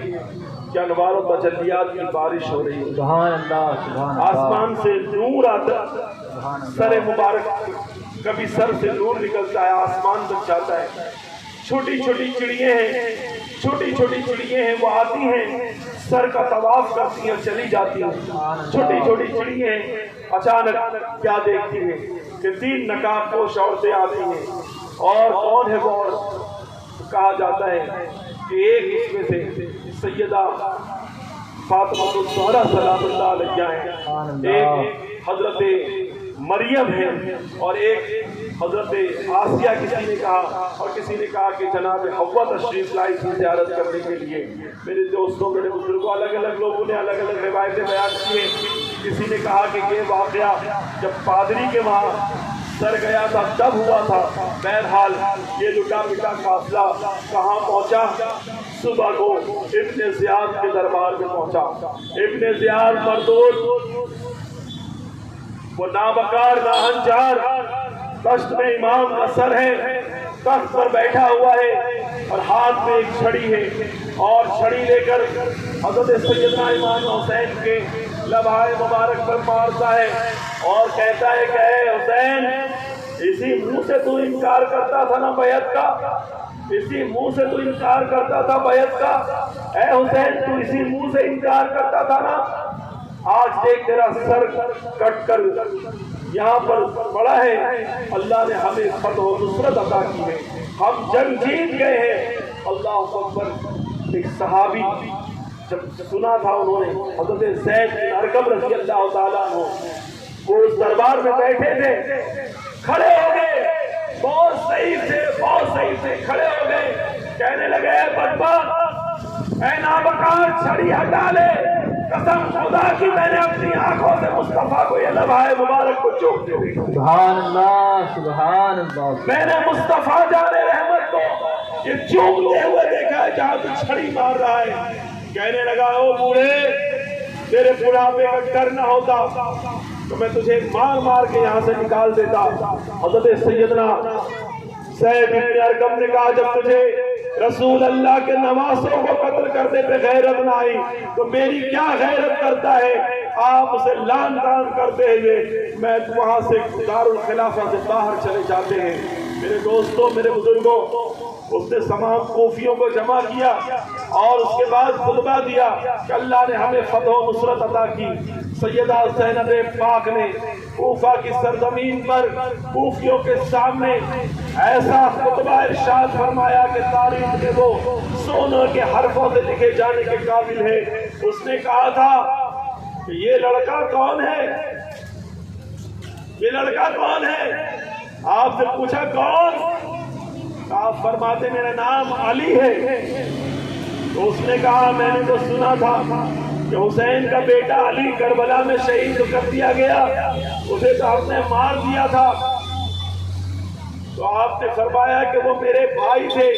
کہ انوار و تجلیات کی بارش ہو رہی ہے. سبحان اللہ سبحان اللہ. آسمان سے نور آتا، سر مبارک کبھی سر سے نور نکلتا ہے، آسمان تک جاتا ہے. چھوٹی چھوٹی چڑیاں ہیں، چھوٹی چھوٹی چڑیاں ہیں، وہ آتی ہیں سر کا طواف کرتی ہیں، چلی جاتی ہیں. چھوٹی چھوٹی چڑیاں ہیں. اچانک کیا دیکھتی ہیں کہ 3 نقاب پوش عورتیں آتی ہیں. اور کون ہے وہ عورت؟ کہا جاتا ہے کہ ایک اس میں سے سیدہ فاطمہ الزہرا سلام اللہ علیہا ہیں، ایک حضرت مریم ہے، اور ایک حضرت آسیہ کسی نے کہا، اور کسی نے کہا کہ جناب حوا تشریف لائی تھی زیارت کرنے کے لیے. میرے دوستوں، میرے بزرگوں، الگ الگ لوگوں نے الگ الگ روایتیں بیان کی ہیں. کسی نے کہا کہ یہ واقعہ جب پادری کے وہاں سر گیا تھا تب ہوا تھا. بہرحال یہ لٹا پٹا قافلہ کہاں پہنچا؟ صبح کو ابن زیاد کے دربار میں پہنچا. ابن زیاد مردود، وہ نابکار ناہنجار، دشت میں امام کا سر ہے، تخت پر بیٹھا ہوا ہے اور ہاتھ میں ایک چھڑی ہے، اور چھڑی لے کر حضرت سیدنا امام حسین کے لبھائے مبارک پر مارتا ہے اور کہتا ہے کہ اے حسین، اسی منہ سے تو انکار کرتا تھا نا بیعت کا، اسی منہ سے تو انکار کرتا تھا بیعت کا. اے حسین، تو اسی منہ سے انکار کرتا تھا نا. آج دیکھ تیرا سر کٹ کر یہاں پر پڑا ہے. اللہ نے ہمیں فتح و نصرت عطا کی ہے، ہم جنگ جیت گئے ہیں. اللہ اکبر. ایک صحابی جب سنا تھا انہوں نے حضرت زید بن ارقم رضی اللہ تعالیٰ عنہ، وہ اس دربار میں بیٹھے تھے، کھڑے ہو گئے، بہت صحیح سے بہت صحیح سے کھڑے ہو گئے. کہنے لگے اے بدبخت، اے نابکار، چھڑی ہٹا لے. قسم خدا کی میں نے اپنی آنکھوں سے مصطفیٰ کو یہ لبھائے مبارک کو چومتے ہوئے، سبحان اللہ سبحان اللہ، میں نے مصطفیٰ جان رحمت کو یہ چومتے ہوئے دیکھا ہے جہاں تو چھڑی مار رہا ہے. کہنے لگا او بوڑھے، تیرے بڑھاپے کا ڈر نہ ہوتا تو میں تجھے مار مار کے یہاں سے نکال دیتا. حضرت سیدنا زید بن ارقم نے کہا جب تجھے رسول اللہ کے نواسوں کو قتل کرنے پہ غیرت نہ آئی تو میری کیا غیرت کرتا ہے. آپ اسے لان تان کرتے ہوئے میں وہاں سے دارالخلافہ سے باہر چلے جاتے ہیں. میرے دوستوں، میرے بزرگوں، اس نے تمام کوفیوں کو جمع کیا اور اس کے بعد خطبہ دیا کہ اللہ نے ہمیں فتح و نصرت عطا کی. سیدہ زینب پاک نے کوفہ کی سرزمین پر کوفیوں کے سامنے ایسا خطبہ ارشاد فرمایا کہ تاریخ میں وہ سونے کے حرفوں سے لکھے جانے کے قابل ہے. اس نے کہا تھا کہ یہ لڑکا کون ہے، یہ لڑکا کون ہے. آپ سے پوچھا کون؟ آپ فرماتے میرا نام علی ہے. تو اس نے کہا میں نے تو سنا تھا کہ حسین کا بیٹا علی کربلا میں شہید کر دیا گیا، اسے تو آپ نے مار دیا تھا. تو آپ نے فرمایا کہ وہ میرے بھائی تھے،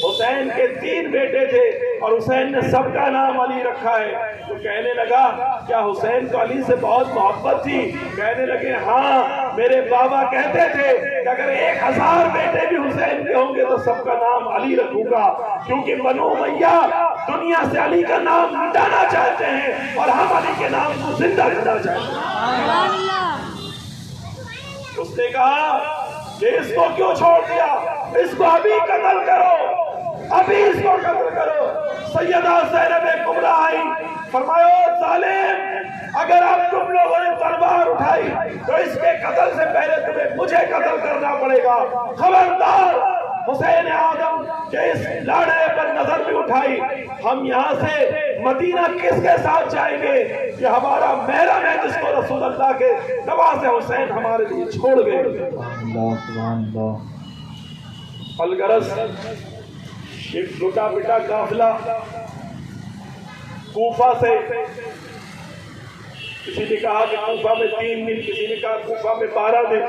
حسین کے 3 بیٹے تھے اور حسین نے سب کا نام علی رکھا ہے. تو کہنے لگا کیا حسین کو علی سے بہت محبت تھی؟ کہنے لگے ہاں، میرے بابا کہتے تھے کہ اگر 1000 بیٹے بھی حسین کے ہوں گے تو سب کا نام علی رکھوں گا، کیونکہ بنو امیہ دنیا سے علی کا نام مٹانا چاہتے ہیں اور ہم علی کے نام کو زندہ کرنا چاہتے ہیں. اس نے کہا کہ اس کو کیوں چھوڑ دیا، اس کو ابھی قتل کرو، ابھی اس کو قتل کرو. سیدہ زینب کبریٰ آئی، فرمایا ظالم، اگر اب تم لوگوں نے تلوار اٹھائی تو اس کے قتل سے پہلے تمہیں مجھے قتل کرنا پڑے گا. خبردار حسین آدم کہ اس لاڑے پر نظر بھی اٹھائی، ہم یہاں سے مدینہ کس کے ساتھ جائیں گے؟ یہ ہمارا محرم ہے جس کو رسول اللہ کے نواز حسین ہمارے لیے چھوڑ گئے. الغرض ایک لٹا پٹا قافلہ کوفہ سے، کسی نے کہا کہ کوفہ میں 3 دن، کسی نے کہا کوفہ میں 12 دن،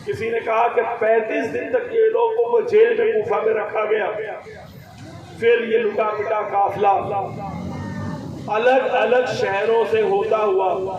کسی نے کہا کہ 35 دن تک یہ لوگوں کو جیل میں کوفہ میں رکھا گیا. پھر یہ لٹا پٹا قافلہ الگ الگ شہروں سے ہوتا ہوا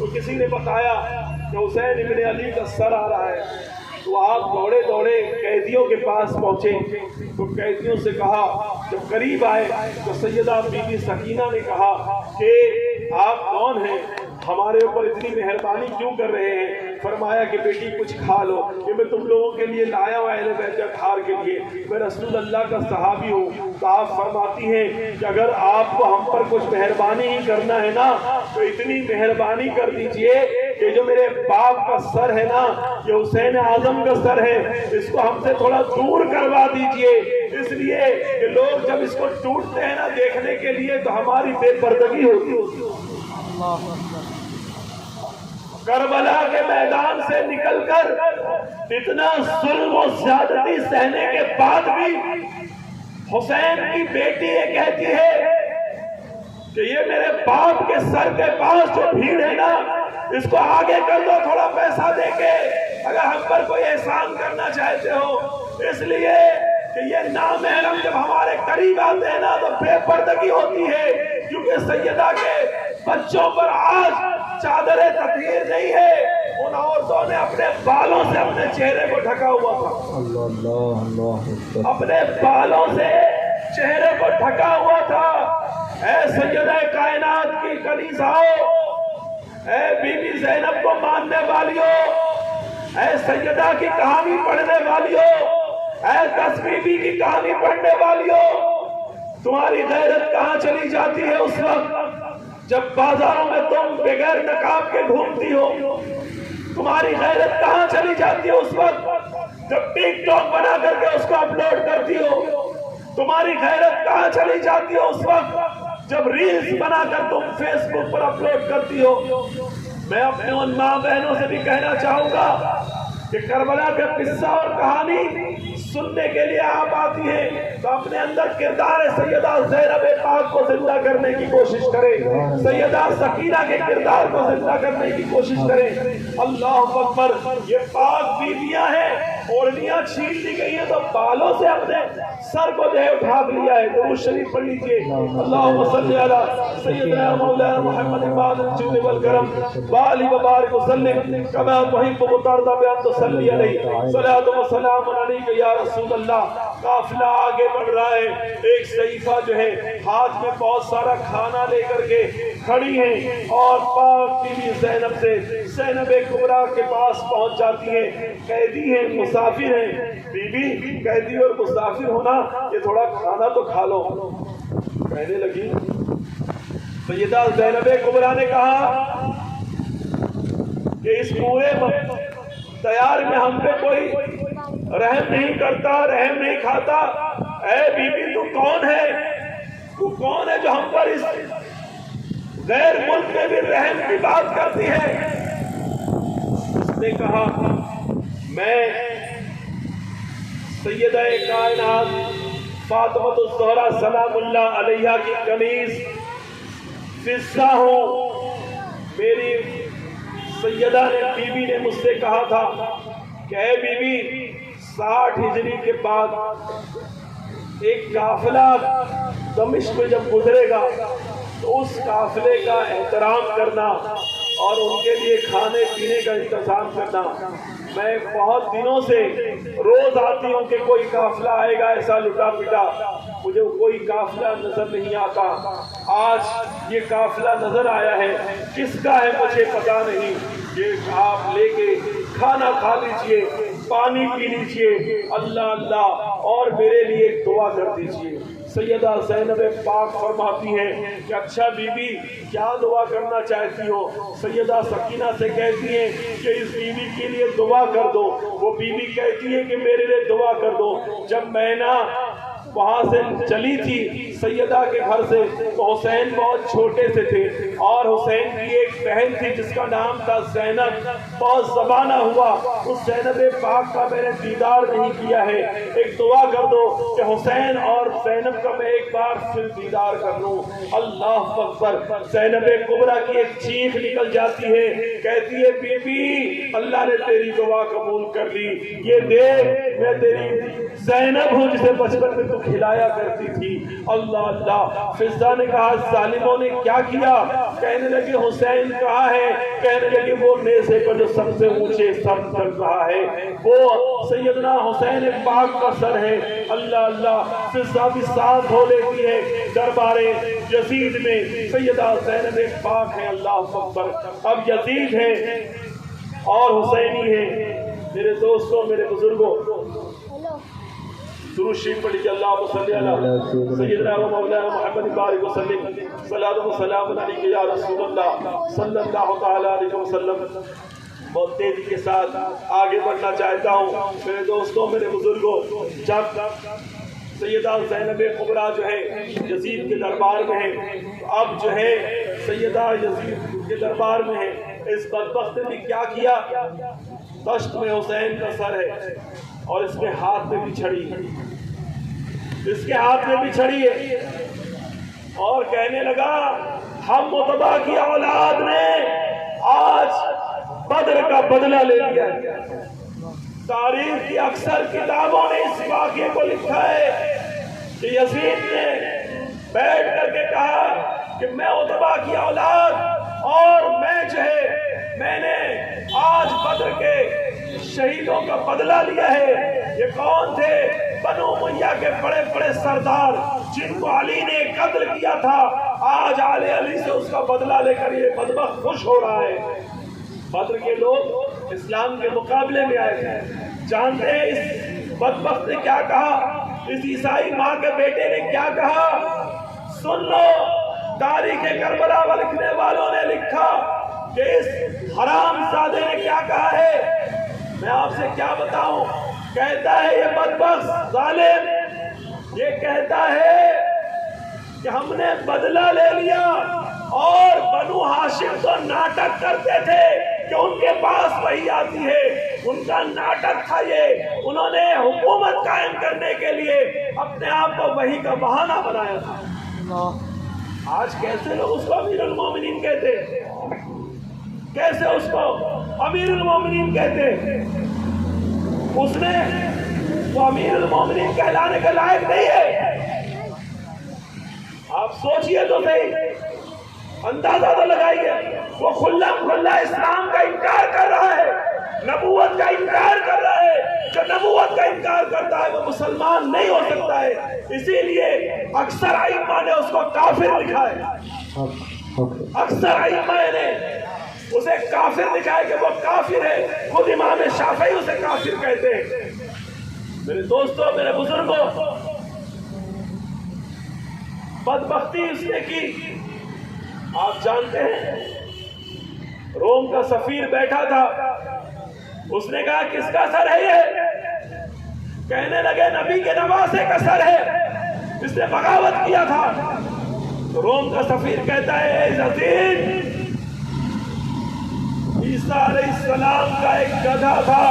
تو کسی نے بتایا کہ حسین ابن علی کا سر آ رہا ہے، تو آپ دوڑے دوڑے قیدیوں کے پاس پہنچے، تو قیدیوں سے کہا، جب قریب آئے تو سیدہ بی بی سکینہ نے کہا کہ آپ کون ہیں، ہمارے اوپر اتنی مہربانی کیوں کر رہے ہیں؟ فرمایا کہ بیٹی کچھ کھا لو، کہ میں تم لوگوں کے لیے لایا ہوں اہل بیت اطہار کے لیے، میں رسول اللہ کا صحابی ہوں۔ تو آپ فرماتی ہیں کہ اگر آپ کو ہم پر کچھ مہربانی ہی کرنا ہے نا تو اتنی مہربانی کر دیجئے کہ جو میرے باپ کا سر ہے نا، یہ حسین اعظم کا سر ہے، اس کو ہم سے تھوڑا دور کروا دیجئے، اس لیے کہ لوگ جب اس کو ٹوٹتے ہیں نا دیکھنے کے لیے تو ہماری بے پردگی ہوتی ہے۔ کربلا کے میدان سے نکل کر اتنا ظلم و زیادتی سہنے کے بعد بھی حسین کی بیٹی یہ کہتی ہے کہ یہ میرے باپ کے سر کے پاس جو بھیڑ ہے نا، اس کو آگے کر دو تھوڑا پیسہ دے کے، اگر ہم پر کوئی احسان کرنا چاہتے ہو، اس لیے کہ یہ نامحرم جب ہمارے قریب آتے ہیں نا تو بے پردگی ہوتی ہے، کیونکہ سیدہ کے بچوں پر آج چادر تطہیر نہیں ہے، ان عورتوں نے اپنے بالوں سے اپنے چہرے کو ڈھکا ہوا تھا، اپنے بالوں سے چہرے کو ڈھکا ہوا تھا۔ اے سیدہ کائنات کی کنیزاؤں، اے بی بی زینب کو ماننے والیوں، اے سیدہ کی کہانی پڑھنے والیوں، اے 10 بی بی کی کہانی پڑھنے والیوں، تمہاری غیرت کہاں چلی جاتی ہے اس وقت جب بازاروں میں تم بغیر نقاب کے گھومتی ہو؟ تمہاری غیرت کہاں چلی جاتی ہے اس وقت جب ٹک ٹاک بنا کر کے اس کو اپلوڈ کرتی ہو؟ تمہاری غیرت کہاں چلی جاتی ہے اس وقت جب ریلز بنا کر تم فیس بک پر اپلوڈ کرتی ہو؟ میں اپنے ان ماں بہنوں سے بھی کہنا چاہوں گا کہ کربلا کا قصہ اور کہانی سننے کے لیے آپ آتی ہیں تو اپنے اندر کردار سیدہ زینب پاک کو زندہ کرنے کی کوشش کریں، سیدہ سکینہ کے کردار کو زندہ کرنے کی کوشش کریں۔ اللہ اکبر، یہ پاک بیویاں ہیں، اوڑھنیاں چھین لی گئی ہیں تو بالوں سے اپنے سر کو جو ہے اٹھا لیا ہے۔ درود شریف پڑھ لیجیے، اللہم صلی علی سیدنا مولانا محمد بعد الجود والکرم وآلہ وبارک وسلم کما تحب وترضى بأن تصلی علیہ صلاۃ و سلام علیک یا رسول اللہ۔ قافلہ آگے بڑھ رہا ہے، ایک ضعیفہ جو ہے ہاتھ میں بہت سارا کھانا لے کر کے کھڑی ہیں اور پاک بی بی زینب سے زینب کبریٰ کے پاس پہنچ جاتی ہیں۔ قیدی ہیں، مسافر ہیں، بی بی قیدی اور مسافر ہونا، یہ تھوڑا کھانا تو کھا لو۔ کہنے لگی، سیدہ زینب کبریٰ نے کہا کہ اس پورے تیار میں ہم پہ کوئی رحم نہیں کرتا، رحم نہیں کھاتا۔ اے بی بی تو کون ہے؟ تو کون ہے جو ہم پر اس غیر ملک میں بھی رحم کی بات کرتی ہے؟ اس نے کہا، میں سیدہ کائنات فاطمہ الزہرا سلام اللہ علیہا کی کنیز فضہ ہوں۔ میری سیدہ نے بی بی نے مجھ سے کہا تھا کہ اے بی بی 60 ہجری کے بعد ایک قافلہ دمشق میں جب گزرے گا تو اس قافلے کا احترام کرنا اور ان کے لیے کھانے پینے کا انتظام کرنا۔ میں بہت دنوں سے روز آتی ہوں کہ کوئی قافلہ آئے گا ایسا لٹا پٹا، مجھے کوئی قافلہ نظر نہیں آتا۔ آج یہ قافلہ نظر آیا ہے، کس کا ہے مجھے پتا نہیں۔ یہ آپ لے کے کھانا کھا لیجئے، پانی پی لیجئے، اللہ اللہ، اور میرے لیے ایک دعا کر دیجئے۔ سیدہ زینب پاک فرماتی ہیں کہ اچھا بی بی کیا دعا کرنا چاہتی ہو؟ سیدہ سکینہ سے کہتی ہیں کہ اس بی بی کے لیے دعا کر دو۔ وہ بی بی کہتی ہے کہ میرے لیے دعا کر دو۔ جب میں نا وہاں سے چلی تھی سیدہ کے گھر سے تو حسین بہت چھوٹے سے تھے اور حسین کی ایک بہن تھی جس کا نام تھا زینب۔ بہت زمانہ ہوا اس زینب پاک کا میں نے دیدار نہیں کیا ہے، ایک دعا کر دو کہ حسین اور زینب کا میں ایک بار پھر دیدار کر لوں۔ اللہ اکبر، زینب کبریٰ کی ایک چیخ نکل جاتی ہے، کہتی ہے بی بی اللہ نے تیری دعا قبول کر لی، یہ دیکھ میں تیری زینب ہوں جسے بچپن میں تو کھلایا کرتی تھی. اللہ اللہ. فضہ نے کہا ظالموں نے کیا کیا؟ کہنے لگے حسین کہاں ہے؟ کہنے لگے وہ نیزے پر جو سب سے اونچے سر چل رہا ہے وہ سیدنا حسین پاک کا سر ہے. اللہ اللہ. فضہ بھی ساتھ دھو لیتی ہے. دربار یزید میں سیدہ زینب پاک ہے. اللہ اکبر. اب یزید ہے اور حسینی ہے. میرے دوستوں، میرے بزرگوں، درود شریف پڑھیے. اللہم صلی علی سیدنا و مولانا محمد بارک وسلم. صلاۃ و سلام علیک یا رسول اللہ صلی اللہ تعالی علیہ وسلم. بہت تیزی کے ساتھ آگے بڑھنا چاہتا ہوں میرے دوستوں، میرے بزرگوں. جب سیدہ زینب کبریٰ جو ہے یزید کے دربار میں ہے، اب جو ہے سیدہ یزید کے دربار میں ہے. اس بدبخت نے کیا کیا؟ دشت میں حسین کا سر ہے اور اس کے ہاتھ میں بھی چھڑی ہے. اس کے ہاتھ میں بھی چھڑی ہے اور کہنے لگا ہم متبع کی اولاد نے آج بدر کا بدلہ لے لیا. تاریخ کی اکثر کتابوں نے اس واقعے کو لکھا ہے کہ یزید نے بیٹھ کر کے کہا کہ میں متبع کی اولاد اور میں جو ہے میں نے آج بدر کے شہیدوں کا بدلہ لیا ہے. یہ کون تھے؟ بنو امیہ کے بڑے بڑے سردار جن کو علی نے قتل کیا تھا. آج آل علی سے اس کا بدلہ لے کر یہ بدبخت خوش ہو رہا ہے. بدر کے لوگ اسلام کے مقابلے میں آئے تھے. جانتے ہیں اس بدبخت نے کیا کہا؟ اس عیسائی ماں کے بیٹے نے کیا کہا؟ سن لو. تاریخ کربلا لکھنے والوں نے لکھا کہ اس حرام زادے نے کیا کہا ہے. میں آپ سے کیا بتاؤں. کہتا ہے یہ بدبخت ظالم، یہ کہتا ہے کہ ہم نے بدلہ لے لیا. اور بنو ہاشم تو ناٹک کرتے تھے کہ ان کے پاس وہی آتی ہے. ان کا ناٹک تھا یہ. انہوں نے حکومت قائم کرنے کے لیے اپنے آپ کو وہی کا بہانہ بنایا تھا. آج کیسے لوگ اس کو امیر المومنین کہتے ہیں؟ کیسے اس کو امیر المومنین کہتے ہیں؟ اس نے وہ امیر المومنین کہلانے کے لائق نہیں ہے. آپ سوچئے تو صحیح، اندازہ تو لگائیے. وہ کھلا اسلام کا انکار کر رہا ہے، نبوت کا انکار کر رہا ہے. جو نبوت کا انکار کرتا ہے وہ مسلمان نہیں ہو سکتا ہے. اسی لیے اکثر ائمہ نے اس کو کافر لکھا ہے. اکثر ائمہ نے اسے کافر لکھا ہے کہ وہ کافر ہے. خود امام شافعی اسے کافر کہتے ہیں. میرے دوستوں، میرے بزرگوں، بدبختی اس نے کی. آپ جانتے ہیں روم کا سفیر بیٹھا تھا. اس نے کہا کس کا سر ہے یہ؟ کہنے لگے نبی کے نواسے کا سر ہے، اس نے بغاوت کیا تھا. تو روم کا سفیر کہتا ہے اے یزید، عیسیٰ علیہ السلام کا ایک گدھا تھا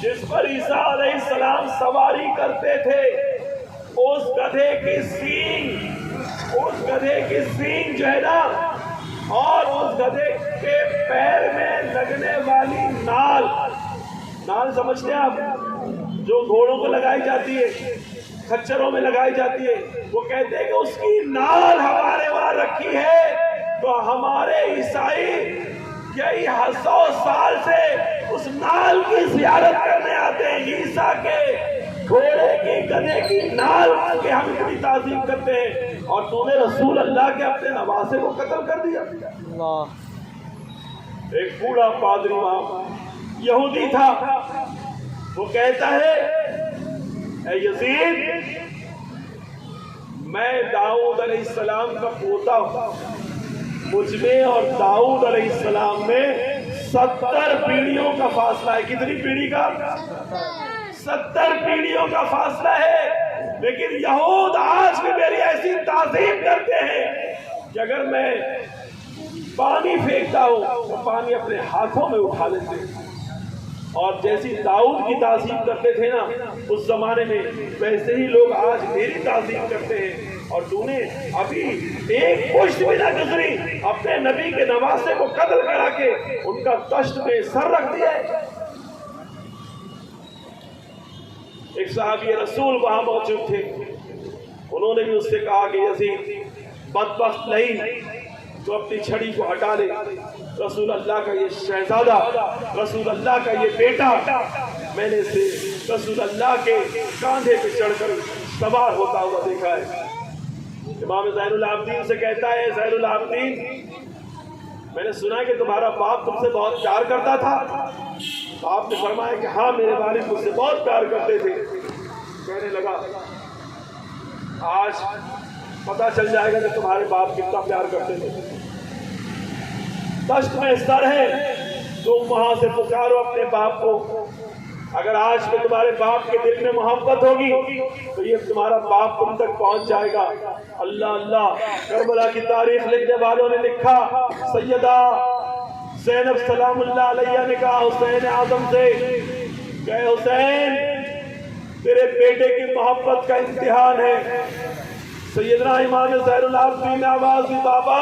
جس پر عیسیٰ علیہ السلام سواری کرتے تھے. اس گدھے کی سینگ جو ہے نا، اور اس گدھے کے پیر میں لگنے والی نال سمجھتے ہیں آپ، جو گھوڑوں کو لگائی جاتی ہے، کھچروں میں لگائی جاتی ہے. وہ کہتے ہیں کہ اس کی نال ہمارے وہاں رکھی ہے. تو ہمارے عیسائی کئی 100 سال سے اس نال کی زیارت کرنے آتے ہیں. عیسیٰ کے گھوڑے کی، گدھے کی نال کے ہم اتنی تعظیم کرتے ہیں، اور تو نے رسول اللہ کے اپنے نواسے کو قتل کر دیا. ایک بوڑھا پادری وہاں یہودی تھا. وہ کہتا ہے اے یزید، میں داؤد علیہ السلام کا پوتا ہوں. مجھ میں اور داؤد علیہ السلام میں 70 پیڑھیوں کا فاصلہ ہے. کتنی پیڑھی کا؟ 70 پیڑھیوں کا فاصلہ ہے. لیکن یہود آج بھی میری ایسی تعظیم کرتے ہیں کہ اگر میں پانی پھینکتا ہوں وہ پانی اپنے ہاتھوں میں اٹھا لیتے ہیں. اور جیسی داؤد کی تعظیم کرتے تھے نا اس زمانے میں، ویسے ہی لوگ آج میری تعظیم کرتے ہیں. اور تو نے ابھی ایک پشت بھی نہ گزری اپنے نبی کے نواسے کو قتل کرا کے ان کا دشت میں سر رکھ دیا ہے. ایک صحابی رسول وہاں موجود تھے، انہوں نے بھی اس سے کہا کہ یزید بدبخت نہیں تو اپنی چھڑی کو ہٹا لے، رسول اللہ کا یہ شہزادہ، رسول اللہ کا یہ بیٹا، میں نے اسے رسول اللہ کے کاندھے پہ چڑھ کر سوار ہوتا ہوا دیکھا ہے۔ امام زین العابدین سے کہتا ہے، زین العابدین میں نے سنا کہ تمہارا باپ تم سے بہت پیار کرتا تھا۔ تو آپ نے فرمایا کہ ہاں میرے والد مجھ سے بہت پیار کرتے تھے۔ کہنے لگا آج پتہ چل جائے گا کہ تمہارے باپ کتنا پیار کرتے تھے۔ دشت میں سر ہے، تم وہاں سے پکارو اپنے باپ کو۔ اگر آج میں تمہارے باپ کے دل میں محبت ہوگی تو یہ تمہارا باپ تم تک پہنچ جائے گا۔ اللہ اللہ، کربلا کی تاریخ لکھنے والوں نے لکھا، سیدہ زینب سلام اللہ علیہ نے کہا حسین اعظم سے کہ حسین تیرے بیٹے کی محبت کا امتحان ہے۔ سیدنا امام زین العابدین نے آواز دی، بابا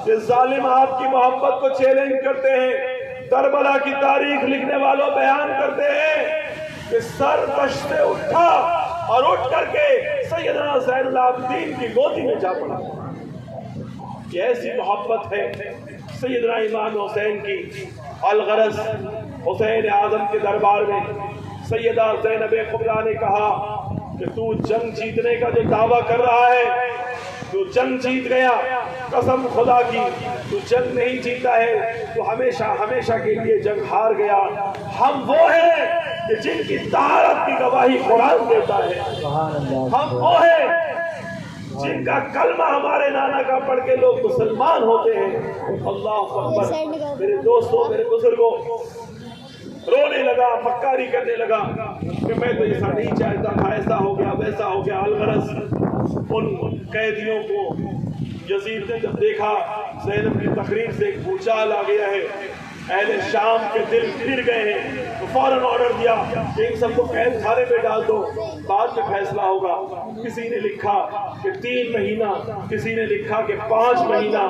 یہ ظالم آپ کی محبت کو چیلنج کرتے ہیں۔ کربلا کی تاریخ لکھنے والوں بیان کرتے ہیں کہ سر دشت سے اٹھا اور اٹھ کر کے سیدنا زین العابدین کی گودی میں جا پڑا۔ یہ ایسی محبت ہے سیدنا امام حسین کی۔ الغرض حسین اعظم کے دربار میں سیدہ زینب کبریٰ نے کہا کہ تو جنگ جیتنے کا جو دعویٰ کر رہا ہے، تو جنگ جیت گیا، قسم خدا کی تو جنگ نہیں جیتا ہے، تو ہمیشہ ہمیشہ کے لیے جنگ ہار گیا۔ ہم وہ ہیں کہ جن کی طہارت کی گواہی قرآن دیتا ہے، ہم وہ ہیں جن کا کلمہ ہمارے نانا کا پڑھ کے لوگ مسلمان ہوتے ہیں۔ اللہ اکبر۔ میرے دوستوں، میرے بزرگوں، رونے لگا، مکاری کرنے لگا کہ میں تو ایسا نہیں چاہتا تھا، ایسا ہو گیا، ویسا ہو گیا۔ الغرض ان قیدیوں کو یزید نے جب دیکھا، زینب کی تقریر سے ایک بھوچال آ گیا ہے، اہل شام کے دل پھر گئے ہیں، تو فوراً آرڈر دیا کہ ان سب کو قید خانے میں ڈال دو، بعد میں فیصلہ ہوگا۔ کسی نے لکھا کہ 3 مہینہ، کسی نے لکھا کہ 5 مہینہ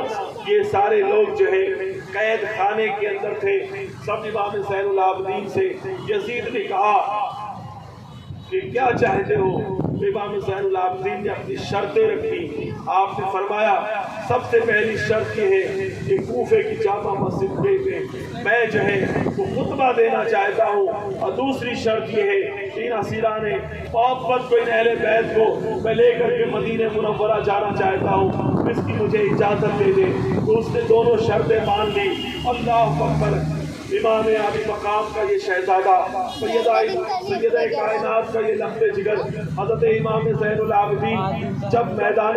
یہ سارے لوگ جو ہے قید خانے کے اندر تھے۔ سب امام زین العابدین سے یزید نے کہا کہ کیا چاہتے ہو؟ امام زین العابدین نے اپنی شرطیں رکھی۔ آپ نے فرمایا سب سے پہلی شرط یہ ہے کہ کوفے کی جامع مسجد میں جو ہے وہ خطبہ دینا چاہتا ہوں، اور دوسری شرط یہ ہے کہ ان اسیران محبت کو، ان اہل بیت کو میں لے کر کے مدینہ منورہ جانا چاہتا ہوں، اس کی مجھے اجازت دے دے۔ تو اس نے دونوں شرطیں مان لی۔ اللہ اکبر۔ امام عالی مقام کا یہ شہزادہ، سیدہ کائنات کا یہ لمبے جگر حضرت امام زین العابدین جب میدان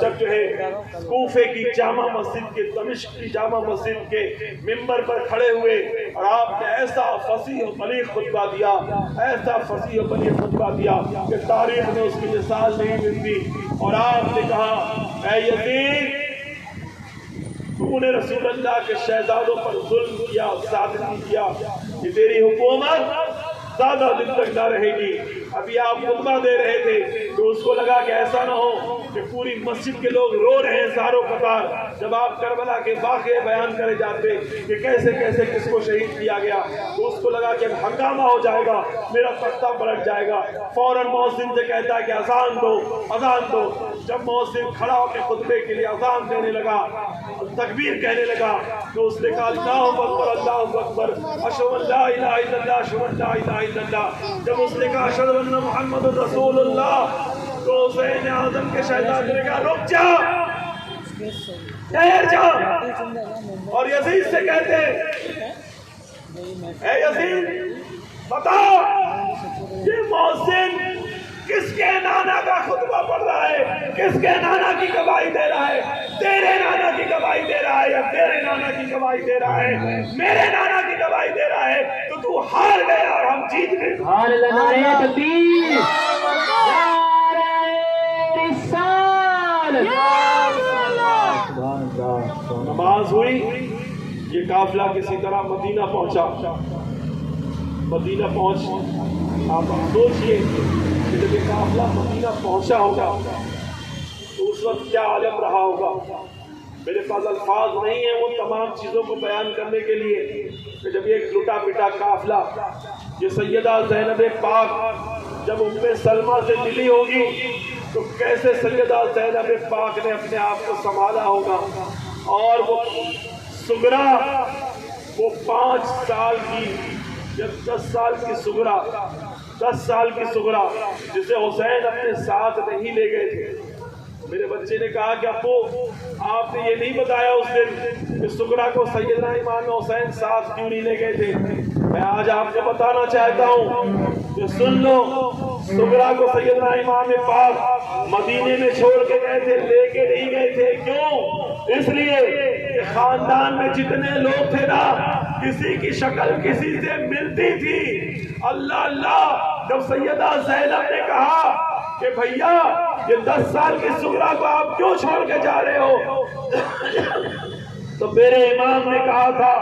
جب جو ہے کوفے کی جامع مسجد کے، دمشق کی جامع مسجد کے ممبر پر کھڑے ہوئے، اور آپ نے ایسا فصیح و بلیغ خطبہ دیا، ایسا فصیح و بلیغ خطبہ دیا کہ تاریخ میں اس کی مثال نہیں ملتی۔ اور آپ نے کہا اے یزید، تو نے رسول اللہ کے شہزادوں پر ظلم کیا، زیادتی کیا، کہ تیری حکومت زیادہ دن تک نہ رہے گی۔ ابھی آپ خطبہ دے رہے تھے تو اس کو لگا کہ ایسا نہ ہو کہ پوری مسجد کے لوگ رو رہے ہیں زاروں قطار، جب آپ کربلا کے واقعے بیان کرے جاتے کہ کیسے کیسے کس کو شہید کیا گیا، تو اس کو لگا کہ ہنگامہ ہو جائے گا، میرا تختہ پلٹ جائے گا۔ فوراً مؤذن سے کہتا ہے کہ اذان دو، اذان دو۔ جب مؤذن کھڑا ہو کے خطبے کے لیے اذان دینے لگا، تکبیر کہنے لگا، تو اس نے کہا اللہ اکبر، اللہ اکبر، اشہد ان لا الہ الا اللہ، اشہد ان لا الہ الا اللہ۔ جب اس نے کہا اشہد ان محمد رسول اللہ، تو حسین اعظم کے شہزادے نے کہا رک جا، ٹھہر جا، اور یزید سے کہتے اے یزید بتا یہ مؤذن کس کے نانا کا خطبہ پڑھ رہا ہے، کس کے نانا کی گواہی دے رہا ہے؟ تیرے نانا کی گواہی دے رہا ہے یا تیرے نانا کی گواہی دے رہا ہے؟ میرے نانا کی گواہی دے رہا ہے، تو ہار گیا اور ہم جیت گئے۔ نعرہ تکبیر، نماز ہوئی، یہ قافلہ کسی طرح مدینہ پہنچا۔ مدینہ پہنچ، آپ سوچئے کہ جب یہ قافلہ مدینہ پہنچا ہوگا تو اس وقت کیا عالم رہا ہوگا۔ میرے پاس الفاظ نہیں ہیں وہ تمام چیزوں کو بیان کرنے کے لیے کہ جب یہ لٹا پٹا قافلہ، یہ سیدہ زینب پاک جب ام سلمہ سے ملی ہوگی تو کیسے سیدہ زینب پاک نے اپنے آپ کو سنبھالا ہوگا. اور وہ سغرا، وہ 5 سال کی یا 10 سال کی سغرا، 10 سال کی سغرا جسے حسین اپنے ساتھ نہیں لے گئے تھے. میرے بچے نے کہا کہ ابو آپ نے یہ نہیں بتایا اس دن کہ سغرا کو سیدنا امام حسین ساتھ کیوں نہیں لے گئے تھے. میں آج آپ کو بتانا چاہتا ہوں کہ سن لو، سغرا کو سیدنا امام پاک مدینے میں چھوڑ کے گئے تھے، لے کے نہیں گئے تھے. کیوں؟ اس لیے کہ خاندان میں جتنے لوگ تھے نا، کسی کی شکل کسی سے ملتی تھی. اللہ اللہ، جب سیدہ زینب نے کہا کہ بھیا یہ 10 سال کی سغرا کو آپ کیوں چھوڑ کے جا رہے ہو، تو میرے امام نے کہا تھا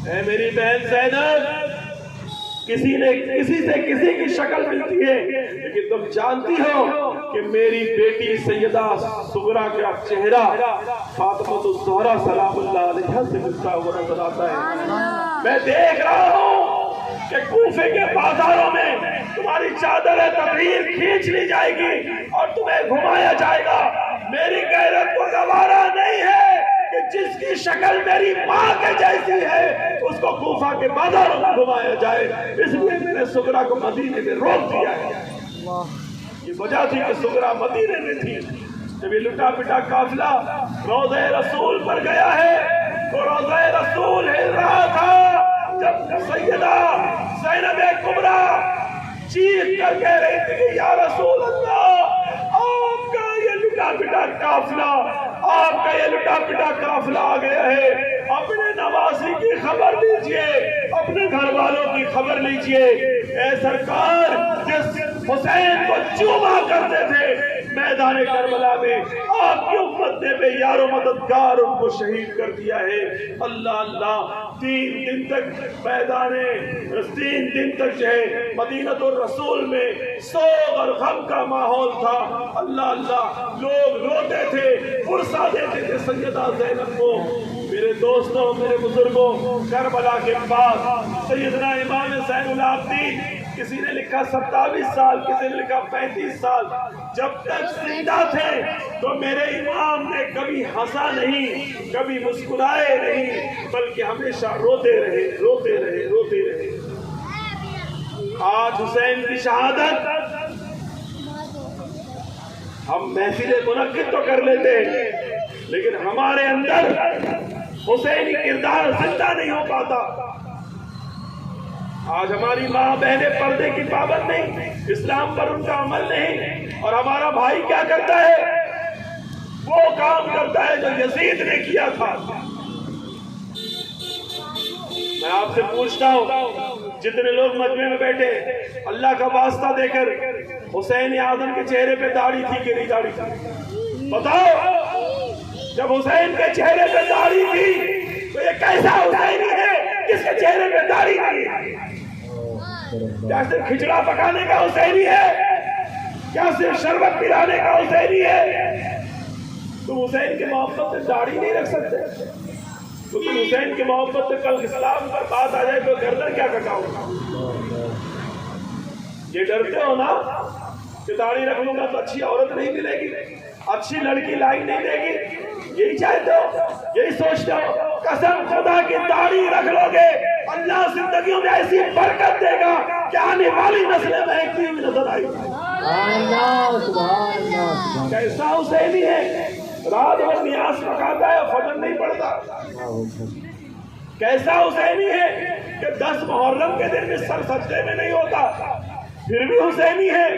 اے میری بہن زینب، کسی سے کسی کی شکل ملتی ہے، لیکن تم جانتی ہو کہ میری بیٹی سیدہ سغرا کا چہرہ فاطمہ الزہرا سلام اللہ علیہا سے ملتا ہوا نظر آتا ہے. میں دیکھ رہا ہوں کہ کوفے کے بازاروں میں تمہاری چادر تطہیر کھینچ لی جائے گی اور تمہیں گھمایا جائے گا. میری غیرت کو گوارا نہیں ہے کہ جس کی شکل میری ماں کے جیسی ہے اس کو کوفہ کے بازاروں میں گھمایا جائے. اس لیے میں نے سغرا کو مدینے میں روک دیا ہے. یہ وجہ تھی کہ سغرا مدینے میں تھی. جب یہ لٹا پٹا قافلہ روضہ رسول پر گیا ہے تو روضہ رسول ہل رہا تھا جب سیدہ زینب کبریٰ چیخ کر کہہ رہی تھی کہ یا رسول اللہ، آپ کا یہ لٹا پٹا قافلہ، آپ کا یہ لٹا پٹا قافلہ آ گیا ہے، اپنے نواسی کی خبر لیجئے، اپنے گھر والوں کی خبر لیجئے. اے سرکار، جس حسین کو چوما کرتے تھے میدان کربلا میں، آپ کی امت نے بے یار و مددگار ان کو شہید کر دیا ہے. اللہ اللہ، 3 دن تک تین دن تک جو ہے مدینہ الرسول میں سوگ اور غم کا ماحول تھا. اللہ اللہ، لوگ روتے تھے، فرصہ دیتے تھے سیدہ زینب کو. میرے دوستوں، میرے بزرگوں، کربلا کے بعد سیدنا امام زین العابدین، کسی نے لکھا 27 سال، کسی نے لکھا 35 سال، جب تک زندہ تھے تو میرے امام نے کبھی ہنسا نہیں، کبھی مسکرائے نہیں، بلکہ ہمیشہ روتے رہے، روتے رہے، روتے رہے. آج حسین کی شہادت ہم محفلیں منعقد تو کر لیتے ہیں، لیکن ہمارے اندر حسینی کردار زندہ نہیں ہو پاتا. آج ہماری ماں بہنیں پردے کی پابند نہیں، اسلام پر ان کا عمل نہیں، اور ہمارا بھائی کیا کرتا ہے؟ وہ کام کرتا ہے جو یزید نے کیا تھا. میں آپ سے پوچھتا ہوں، جتنے لوگ مجمع میں بیٹھے، اللہ کا واسطہ دے کر، حسین اعظم کے چہرے پہ داڑھی تھی کہ نہیں داڑھی تھی؟ بتاؤ. جب حسین کے چہرے پہ داڑھی تھی تو یہ کیسا حسینی ہے جس کے چہرے پہ داڑھی نہیں؟ کیا صرف کھچڑا پکانے کا حسینی ہے؟ کیا صرف شربت پلانے کا حسینی ہے؟ تم حسین کی محبت سے داڑھی نہیں رکھ سکتے؟ تو تم حسین کی محبت سے کل اسلام پر بات آ جائے تو گردن کیا کٹاؤ گا؟ یہ ڈرتے ہو نا کہ داڑھی رکھ لوں گا تو اچھی عورت نہیں ملے گی، اچھی لڑکی لائی نہیں دے گی، یہی چاہتے ہو، یہی سوچتے ہو. قسم خدا کی داڑھی رکھ لو گے، اللہ زندگیوں میں ایسی برکت دے گا کہ آنے والی نسلیں مہکتی ہوئی نظر آئی. کیسا حسینی ہے، رات بھر نیاز پکاتا ہے، فجر نہیں پڑتا. کیسا حسینی ہے کہ 10 محرم کے دن میں سر سجدے میں نہیں ہوتا، پھر بھی حسینی ہے.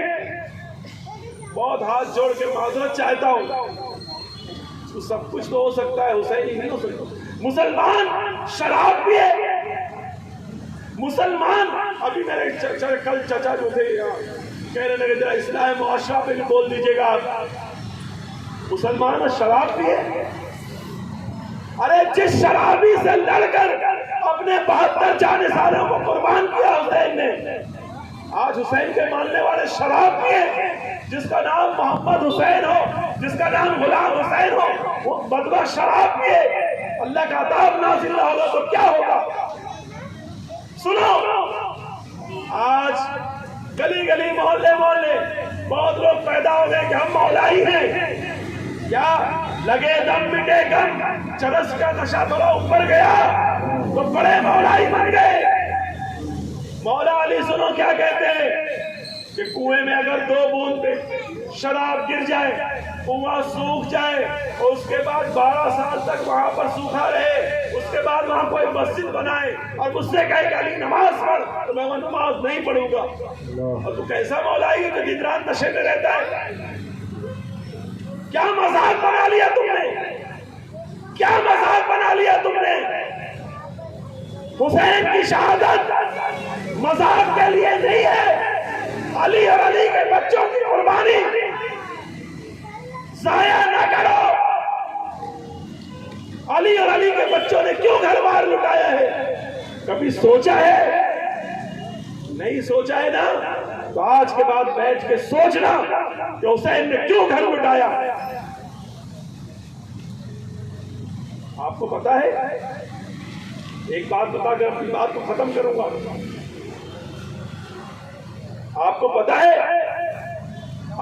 بہت ہاتھ جوڑ کے معذرت چاہتا ہوں، سب کچھ تو ہو سکتا ہے، حسینی نہیں ہو سکتا. مسلمان شراب پیے، مسلمان، ابھی میرے کل چچا جو تھے کہنے لگے ذرا اصلاح معاشرہ پہ بھی بول دیجیے گا. مسلمان شراب پیے، ارے جس شرابی سے لڑ کر اپنے 72 جانے سالوں کو قربان کیا حسین نے، آج حسین کے ماننے والے شراب پیے. جس کا نام محمد حسین ہو، جس کا نام غلام حسین ہو، وہ بدوا شراب پیے، اللہ کا عذاب نازل نہ ہوگا تو کیا ہوگا؟ سنو، آج گلی گلی محلے محلے بہت لوگ پیدا ہو گئے کہ ہم مولائی ہیں. کیا لگے دم مٹے گم، چرس کا نشہ تھوڑا اوپر گیا تو بڑے مولائی بن گئے. مولا علی سنو کیا کہتے ہیں کہ کنویں میں اگر 2 بوند پہ شراب گر جائے، کنواں سوکھ جائے اور اس کے بعد 12 سال تک وہاں پر سوکھا رہے، اس کے بعد وہاں کوئی مسجد بنائے اور مجھ سے کہے کہ علی نماز پڑھ، تو میں وہ نماز نہیں پڑھوں گا. اور تو کیسا مولائی ہے جو دن رات نشے میں رہتا ہے؟ کیا مذاق بنا لیا تم نے؟ کیا مذاق بنا لیا تم نے؟ حسین کی شہادت مذاق کے لیے نہیں ہے. علی اور علی کے بچوں کی قربانی ضائع نہ کرو. علی اور علی کے بچوں نے کیوں گھر بار لٹایا ہے؟ کبھی سوچا ہے؟ نہیں سوچا ہے نا؟ تو آج کے بعد بیٹھ کے سوچنا کہ حسین نے کیوں گھر لٹایا. آپ کو پتا ہے، ایک بات بتا کر اپنی بات کو ختم کروں گا. آپ کو پتا ہے،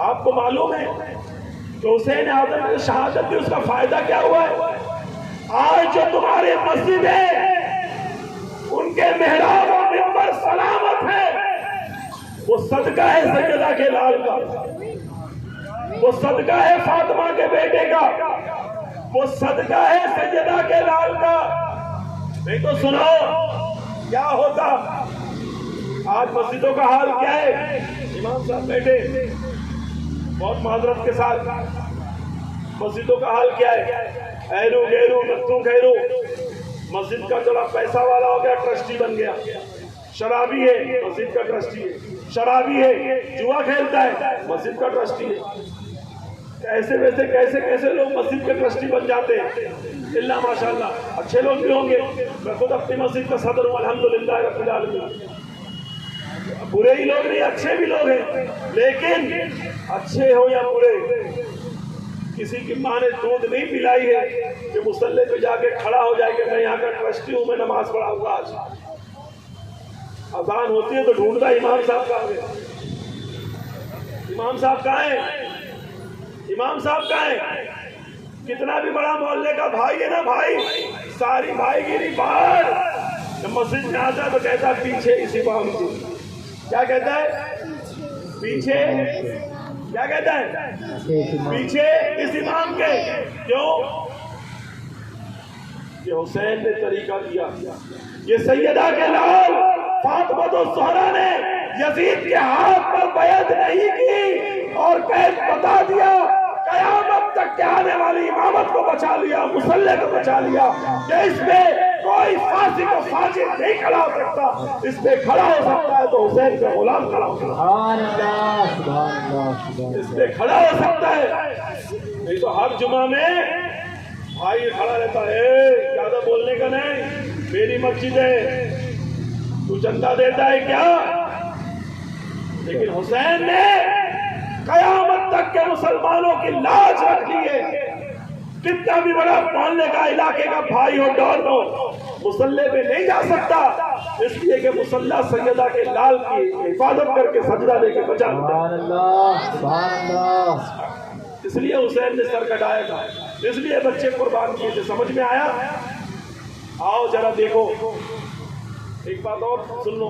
آپ کو معلوم ہے کہ حسین اعظم کی شہادت میں اس کا فائدہ کیا ہوا ہے؟ آج جو تمہارے مسجد ہے ان کے محراب و منبر سلامت ہے، وہ صدقہ ہے سیدہ کے لال کا، وہ صدقہ ہے فاطمہ کے بیٹے کا، وہ صدقہ ہے سیدہ کے لال کا. نہیں تو سنو کیا ہوتا. آج مسجدوں کا حال کیا ہے؟ امام صاحب بیٹھے، بہت معذرت کے ساتھ، مسجدوں کا حال کیا ہے؟ ایرو گیرو نتو گیرو، مسجد کا چلا پیسہ والا ہو گیا، ٹرسٹی بن گیا. شرابی ہے، مسجد کا ٹرسٹی ہے. شرابی ہے، جوا کھیلتا ہے، مسجد کا ٹرسٹی ہے. ایسے ویسے کیسے کیسے لوگ مسجد کے ٹرسٹی بن جاتے ہیں. اللہ ماشاءاللہ اچھے لوگ بھی ہوں گے. میں خود اپنی مسجد کا صدر ہوں الحمدللہ رب العالمین. برے ہی لوگ نہیں، اچھے بھی لوگ ہیں، لیکن اچھے ہو یا برے، کسی کی ماں نے دودھ نہیں پلائی ہے کہ مصلی پہ جا کے کھڑا ہو جائے کہ میں یہاں کا ٹرسٹی ہوں، میں نماز پڑھاؤں گا. آج اذان ہوتی ہے تو ڈھونڈتا امام صاحب کہاں گئے؟ امام صاحب کہاں ہیں؟ امام صاحب کہاں ہیں؟ کتنا بھی بڑا محلے کا بھائی ہے نا بھائی، ساری بھائی گیری باہر. جب مسجد میں آتا ہے تو کہتا ہے پیچھے اس امام کی. کیا کہتا ہے؟ پیچھے. کیا کہتا ہے؟ پیچھے اس امام کے. کیوں؟ کہ حسین نے طریقہ دیا. یہ سیدہ کے لال فاطمہ الزہرا نے یزید کے ہاتھ پر بیعت نہیں کی اور قید بتا دیا، قیامت تک کے آنے والی امامت کو بچا لیا، مصلی کو بچا لیا کہ اس میں کوئی فاسق و فاجر نہیں کھڑا ہو سکتا. اس میں کھڑا ہو سکتا ہے تو حسین کا غلام کھڑا ہو سکتا ہے. اس میں کھڑا ہو سکتا ہے. نہیں تو ہر جمعہ میں بھائی کھڑا رہتا ہے، زیادہ بولنے کا نہیں، میری مسجد ہے، تو چندہ دیتا ہے کیا؟ لیکن حسین نے قیامت تک کے مسلمانوں کی لاج رکھ لی ہے. کتنا بھی بڑا محلے کا علاقے کا بھائی ہو، ڈون ہو، مصلی پہ نہیں جا سکتا، اس لیے کہ مصلی سیدہ کے لال کی حفاظت کر کے سجدہ دے کے بچا لیتا. اس لیے حسین نے سر کٹایا تھا، اس لیے بچے قربان کیے تھے. سمجھ میں آیا؟ آؤ ذرا دیکھو، ایک بات اور سن لو،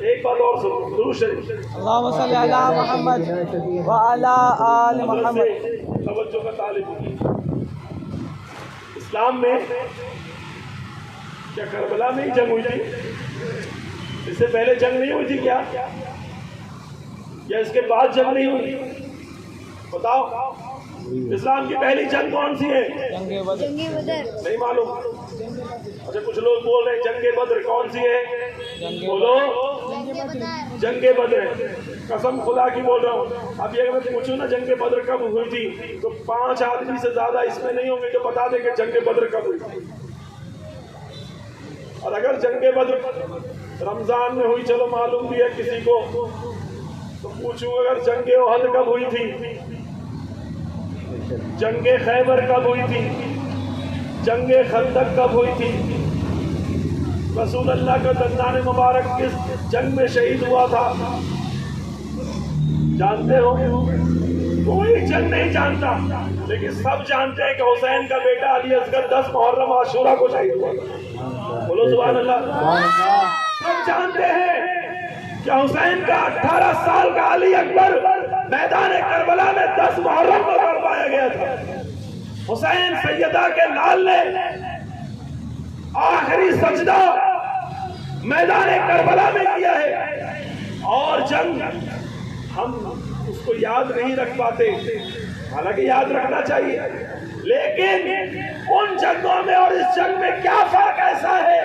ایک بات اور سن لو. درود شریف اللہم صلی علی محمد وعلی آل محمد. توجہ کا طالب ہوگی. اسلام میں کیا کربلا میں ہی جنگ ہوئی تھی؟ اس سے پہلے جنگ نہیں ہوئی تھی کیا؟ یا اس کے بعد جنگ نہیں ہوئی؟ بتاؤ. اسلام کی پہلی جنگ کون سی ہے؟ جنگ بدر. نہیں معلوم؟ اچھا کچھ لوگ بول رہے ہیں جنگ بدر. کون سی ہے؟ بولو. جنگ بدر. قسم خدا کی بول رہا ہوں. اب یہ اگر میں پوچھوں نا جنگ بدر کب ہوئی تھی تو 5 آدمی سے زیادہ اس میں نہیں ہوں گے جو بتا دیں کہ جنگ بدر کب ہوئی تھی. اور اگر جنگ بدر رمضان میں ہوئی، چلو معلوم بھی ہے کسی کو، تو پوچھوں اگر جنگ احد کب ہوئی تھی، جنگ خیبر کب ہوئی تھی، جنگ خندق کب ہوئی تھی، رسول اللہ کا دندان مبارک کس جنگ میں شہید ہوا تھا؟ جانتے ہو؟ کوئی جنگ نہیں جانتا، لیکن سب جانتے ہیں کہ حسین کا بیٹا علی اصغر 10 محرم عاشورہ کو شہید ہوا تھا۔ بولو سبحان اللہ۔ سب جانتے ہیں کہ حسین کا 18 سال کا علی اکبر میدان کربلا میں 10 محرم کو مار پایا گیا تھا۔ حسین سیدہ کے لال نے آخری سجدہ میدان کربلا میں کیا ہے، اور جنگ ہم اس کو یاد نہیں رکھ پاتے، حالانکہ یاد رکھنا چاہیے، لیکن ان جنگوں میں اور اس جنگ میں کیا فرق ایسا ہے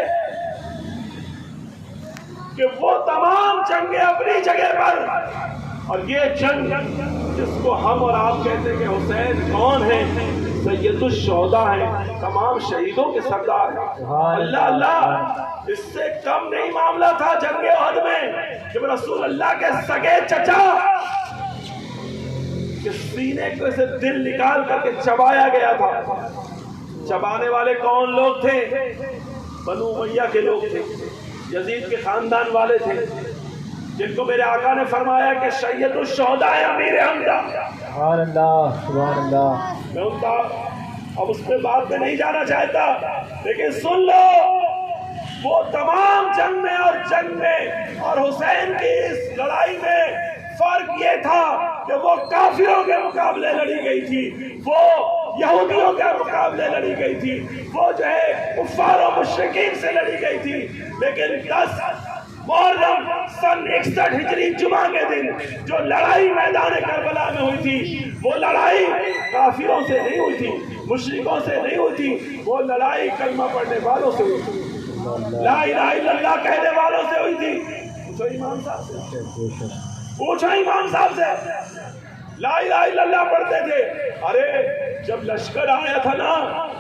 کہ وہ تمام جنگیں اپنی جگہ پر، اور یہ جنگ جس کو ہم اور آپ کہتے ہیں کہ حسین کون ہے؟ سید الشہداء ہیں، تمام شہیدوں کے سردار ہیں۔ اللہ اللہ، اس سے کم نہیں معاملہ تھا جنگ احد میں، جب رسول اللہ کے سگے چچا کہ سینے کو سے دل نکال کر کے چبایا گیا تھا۔ چبانے والے کون لوگ تھے؟ بنو امیہ کے لوگ تھے، یزید کے خاندان والے تھے، جن کو میرے آقا نے فرمایا کہ سید الشہداء امیر حمزہ۔ سبحان اللہ، سبحان اللہ۔ میں ان کا اب اس پہ بات میں نہیں جانا چاہتا، لیکن سن لو، وہ تمام جنگ میں اور حسین کی اس لڑائی میں فرق یہ تھا کہ وہ کافروں کے مقابلے لڑی گئی تھی، وہ یہودیوں کے مقابلے لڑی گئی تھی، وہ جو ہے کفار و مشرکین سے لڑی گئی تھی، لیکن 10 محرم سن 61 ہجری جمعہ کے دن جو لڑائی میدان کربلا میں ہوئی تھی، وہ لڑائی کافروں سے نہیں ہوئی تھی، مشرکوں سے نہیں ہوئی تھی، وہ لڑائی کلمہ پڑھنے والوں سے ہوئی تھی، لا الہ الا اللہ کہنے والوں سے ہوئی تھی۔ پوچھو امام صاحب سے، پوچھو امام صاحب سے، لا الہ الا اللہ پڑھتے تھے۔ ارے جب لشکر آیا تھا نا،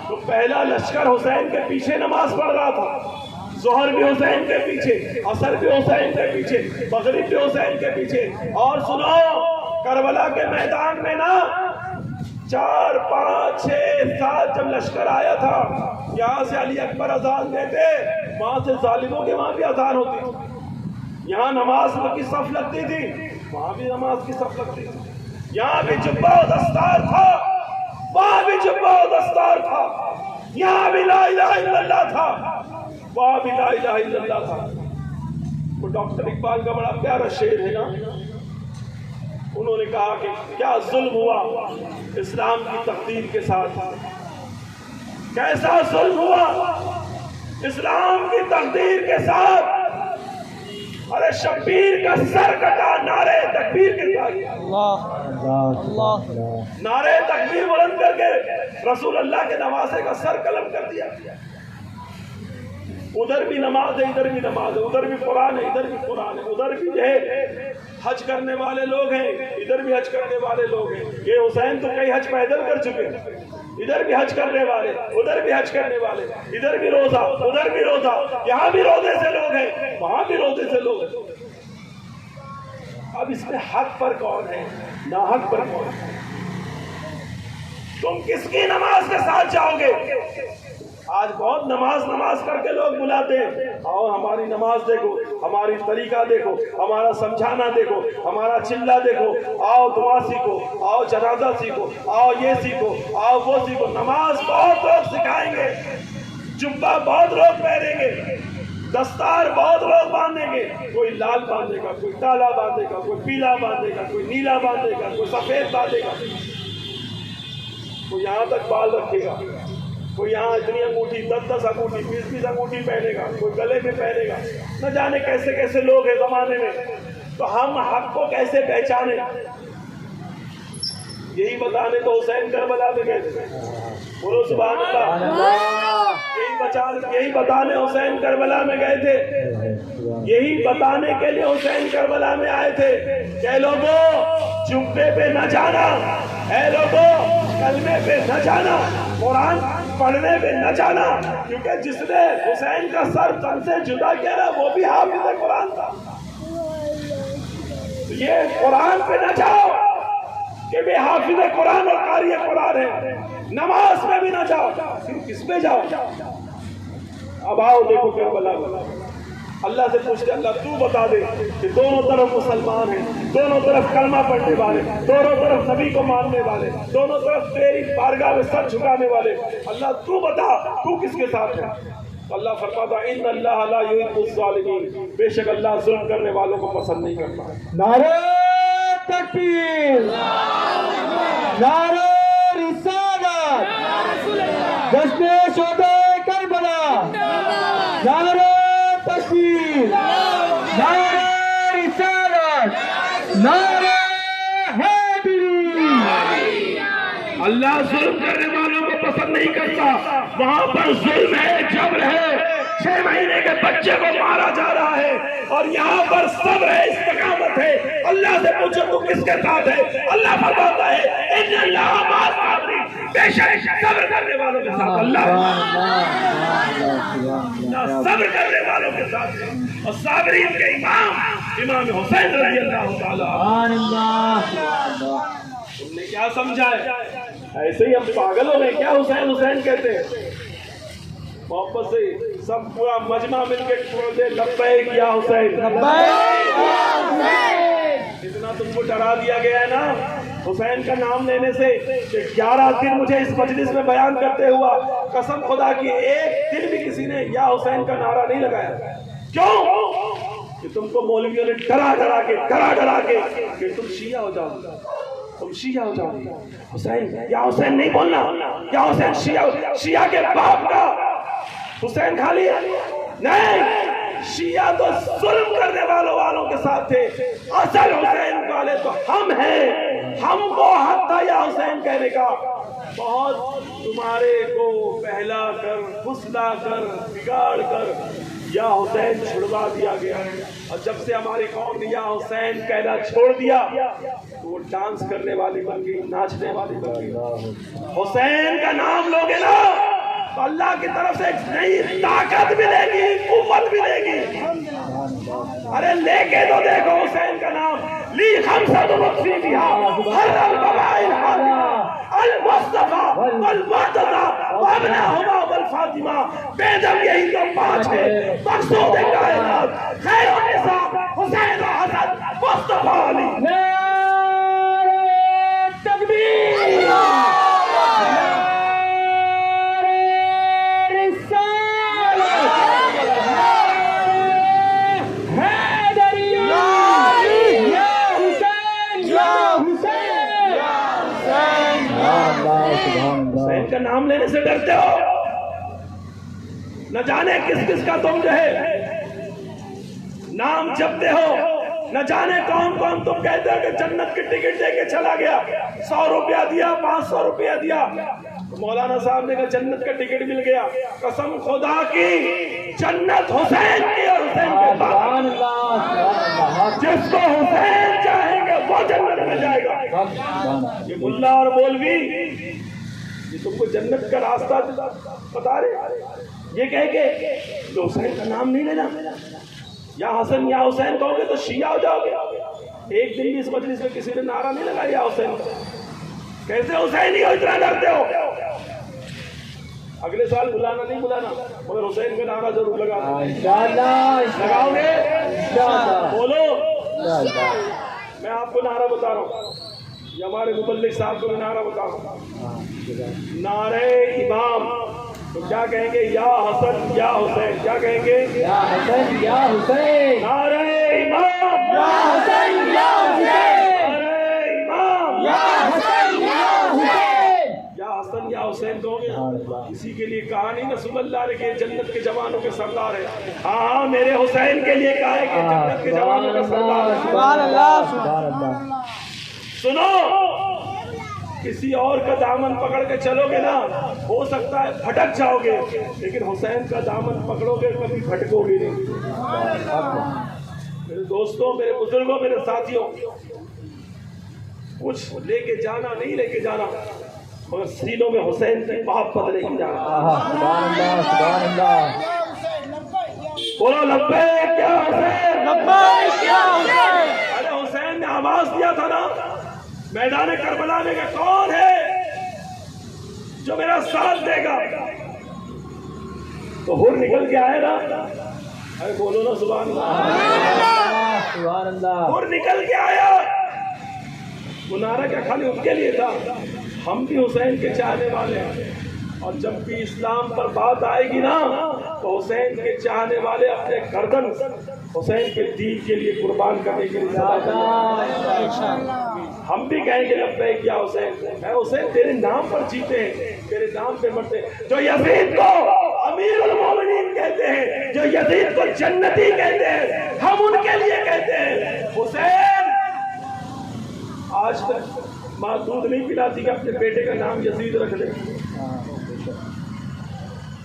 تو پہلا لشکر حسین کے پیچھے نماز پڑھ رہا تھا، ظہر بھی حسین کے پیچھے، عصر بھی حسین کے پیچھے، مغرب بھی حسین کے پیچھے۔ اور سنو، کربلا کے میدان میں نا 4 5 6 7 جب لشکر آیا تھا، یہاں سے علی اکبر اذان دیتے، وہاں سے ظالموں کے وہاں بھی اذان ہوتی تھی، یہاں نماز کی صف لگتی تھی، وہاں بھی نماز کی صف لگتی تھی، یہاں بھی جبہ و دستار تھا، وہاں بھی جبہ و دستار تھا، یہاں بھی لا الہ الا اللہ تھا، وہاں بھی لا الہ الا اللہ تھا۔ وہ ڈاکٹر اقبال کا بڑا پیارا شعر ہے نا، انہوں نے کہا کہ کیا ظلم ہوا اسلام کی تقدیر کے ساتھ، کیسا ظلم ہوا اسلام کی تقدیر کے ساتھ۔ ارے شبیر کا سر کٹا نعرے تکبیر کے ساتھ، نعرے تکبیر بلند کر کے رسول اللہ کے نواسے کا سر قلم کر دیا۔ ادھر بھی نماز ہے، ادھر بھی نماز ہے، ادھر بھی قرآن ہے، ادھر بھی قرآن ہے، ادھر بھی جو ہے حج کرنے والے لوگ ہیں، ادھر بھی حج کرنے والے لوگ ہیں۔ یہ حسین تو کئی حج پیدل کر چکے ہیں، ادھر بھی حج کرنے والے، ادھر بھی حج کرنے والے، ادھر بھی روزہ، ادھر بھی روزہ، یہاں بھی روزے سے لوگ ہیں، وہاں بھی روزے سے لوگ ہیں۔ اب اس میں حق پر کون ہے، ناحق پر کون ہے؟ تم کس کی نماز کے ساتھ جاؤ گے؟ آج بہت نماز کر کے لوگ بلاتے ہیں، آؤ ہماری نماز دیکھو، ہماری طریقہ دیکھو، ہمارا سمجھانا دیکھو، ہمارا چلہ دیکھو، آؤ دعا سیکھو، آؤ جنازہ سیکھو، آؤ یہ سیکھو، آؤ وہ سیکھو۔ نماز بہت لوگ سکھائیں گے، جبہ بہت لوگ پہنیں گے، دستار بہت لوگ باندھیں گے، کوئی لال باندھے گا، کوئی کالا باندھے گا، کوئی پیلا باندھے گا، کوئی نیلا باندھے گا، کوئی سفید باندھے گا، کوئی یہاں تک بال رکھے گا، کوئی یہاں اتنی انگوٹھی 10 انگوٹھی 20 انگوٹھی پہنے گا، کوئی گلے میں پہنے گا، نہ جانے کیسے کیسے لوگ ہیں زمانے میں۔ تو ہم حق کو کیسے پہچانے؟ یہی بتانے تو حسین کربلا میں گئے تھے، بولو سبحان اللہ۔ یہی بتانے حسین کربلا میں گئے تھے، یہی بتانے کے لیے حسین کربلا میں آئے تھے کہ اے لوگوں جبے پہ نہ جانا، اے لوگوں کلمے پہ نہ جانا، قرآن پڑھنے پہ نہ جانا، کیونکہ جس نے حسین کا سر تن سے جدا کیا نا وہ بھی حافظ قرآن تھا۔ تو یہ قرآن پہ نہ جاؤ کہ بے حافظ قرآن اور قاری قرآن ہے، نماز میں بھی نہ جاؤ، پھر کس میں جاؤ؟ اب آؤ دیکھو کربلا، اللہ سے پوچھتے اللہ تو بتا دے کہ دونوں طرف مسلمان ہیں، دونوں طرف کلمہ پڑھنے والے، دونوں طرف نبی کو ماننے والے، دونوں طرف تیری بارگاہ میں سر جھکانے والے، اللہ تو بتا تو کس کے ساتھ ہے؟ تو اللہ فرماتا ان اللہ لا یحب الظالمین، بے شک اللہ ظلم کرنے والوں کو پسند نہیں کرتا۔ نعرہ تکبیر، نعرہ رسالت، جشن شہدائے کربلا، نعرہ تکبیر، نعرہ رسالت، نعرہ حیدری۔ اللہ ظلم کرنے والوں کو پسند نہیں کرتا، وہاں پر ظلم ہے، جبر ہے، 6 مہینے کے بچے کو مارا جا رہا ہے، اور یہاں پر صبر ہے، استقامت ہے۔ اللہ سے پوچھو تو کس کے ساتھ ہے؟ اللہ فرماتا ہے ان اللہ مع الصابرین، بے شک صبر کرنے والوں کے ساتھ اللہ صبر کرنے والوں کے ساتھ ہے۔ اور صابرین کے امام حسین رضی اللہ تعالیٰ، تم نے کیا سمجھا ہے؟ ایسے ہی ہم پاگل ہو گئے کیا حسین حسین کہتے ہیں؟ محبت سے سب پورا مجمع مل کے بولتے لبیک یا حسین، اتنا تم کو ڈرا دیا گیا ہے نا حسین کا نام لینے سے کہ 11 دن مجھے اس مجلس میں بیان کرتے ہوا قسم خدا کی ایک دن بھی کسی نے یا حسین کا نعرہ نہیں لگایا۔ کیوں؟ کہ تم کو مولویوں نے ڈرا کے کہ تم شیعہ ہو جاؤ، تم شیعہ ہو جاؤ۔ حسین یا حسین نہیں بولنا، یا حسین شیعہ کے باپ کا حسین کھا لیا نہیں، شیعہ تو ظلم کرنے والوں کے ساتھ تھے، اصل حسین والے تو ہم ہیں، ہم کو حق تھا یا حسین کہنے کا۔ بہت تمہارے کو بہلا کر پھسلا کر بگاڑ کر یا حسین چھڑوا دیا گیا، اور جب سے ہماری قوم نے یا حسین کہنا چھوڑ دیا تو وہ ڈانس کرنے والی بن گئی، ناچنے والی بن گئی۔ حسین کا نام لوگے نا تو اللہ کی طرف سے ایک نئی طاقت ملے گی، قوت ملے گی۔ ارے لے کے تو دیکھو حسین کا نام، لی خمسۃ وقفی بہا ہر القبائل حاضرہ المصطفیٰ والمرتضیٰ وابنہما والفاطمہ، بے دم یہی تو 5 ہے، مقصود کائنات خیر النساء حسین و حسن مصطفیٰ علی۔ نعرہ تکبیر، حسین کا نام لینے سے ڈرتے ہو؟ نہ جانے کس کس کا تم جو ہے نام جپتے ہو، نہ جانے کون کون تم کہتے ہو کہ جنت کی ٹکٹ دے کے چلا گیا، 100 روپیہ دیا، 500 روپیہ دیا، مولانا صاحب نے کہا جنت کا ٹکٹ مل گیا۔ قسم خدا کی جنت حسین کی اور حسین کے بعد، جس کو حسین چاہیں گے وہ جنت میں جائے گا۔ یہ ملا اور مولوی یہ تم کو جنت کا راستہ بتا رہے، یہ کہہ کے تو حسین کا نام نہیں لینا، یا حسن یا حسین کہو گے تو شیعہ ہو جاؤ گے۔ ایک دن بھی اس مجلس میں کسی نے نعرہ نہیں لگایا یا حسین کا، کیسے حسین ہی ہو اتنا ڈرتے ہو؟ اگلے سال بلانا نہیں بلانا مگر حسین کا نعرہ ضرور لگانا، لگاؤ گے؟ بولو، میں آپ کو نعرہ بتا رہا ہوں، یہ ہمارے مبلغ صاحب کو میں نعرہ بتا رہا ہوں، نعرہ امام، تو کیا کہیں گے؟ یا حسن یا حسین، کیا کہیں گے؟ یا حسن یا حسین، نعرہ امام، یا حسین یا حسین، نعرہ امام، یا حسین یا حسین، یا حسن یا حسین کہو گے؟ کسی کے لیے کہا نہیں رسول اللہ نے کہ جنت کے جوانوں کے سردار ہے، ہاں میرے حسین کے لیے کہا ہے کہ جنت کے جوانوں کا سردار ہے۔ سبحان اللہ، سبحان اللہ۔ سنو، کسی اور کا دامن پکڑ کے چلو گے نا ہو سکتا ہے بھٹک جاؤ گے، لیکن حسین کا دامن پکڑو گے کبھی بھٹکو گے نہیں۔ میرے دوستوں، میرے بزرگوں، میرے ساتھیوں، کچھ لے کے جانا نہیں لے کے جانا مگر سینوں میں حسین کی محبت لے کے جانا۔ سبحان اللہ، سبحان اللہ۔ بولو لبیک یا حسین، لبیک یا حسین۔ ارے حسین نے آواز دیا تھا نا میدان کربلا میں کہ کون ہے جو میرا ساتھ دے گا، تو ہر نکل کے آئے نا ارے بولو نا سبحان اللہ. سبحان اللہ. اور نکل کے آیا. وہ نعرہ کیا خالی ان کے لیے تھا؟ ہم بھی حسین کے چاہنے والے ہیں، اور جب بھی اسلام پر بات آئے گی نا تو حسین کے چاہنے والے اپنے گردن حسین کے دین کے لیے قربان کرنے کے لیے ہم بھی کہیں گے لبیک یا حسین. اے حسین تیرے نام پر جیتے ہیں، تیرے نام پہ مرتے ہیں. جو یزید کو امیر المومنین کہتے ہیں، جو یزید کو جنتی کہتے ہیں، ہم ان کے لیے کہتے ہیں حسین. آج تک ماں دودھ نہیں پلاتی کہ اپنے بیٹے کا نام یزید رکھ لے.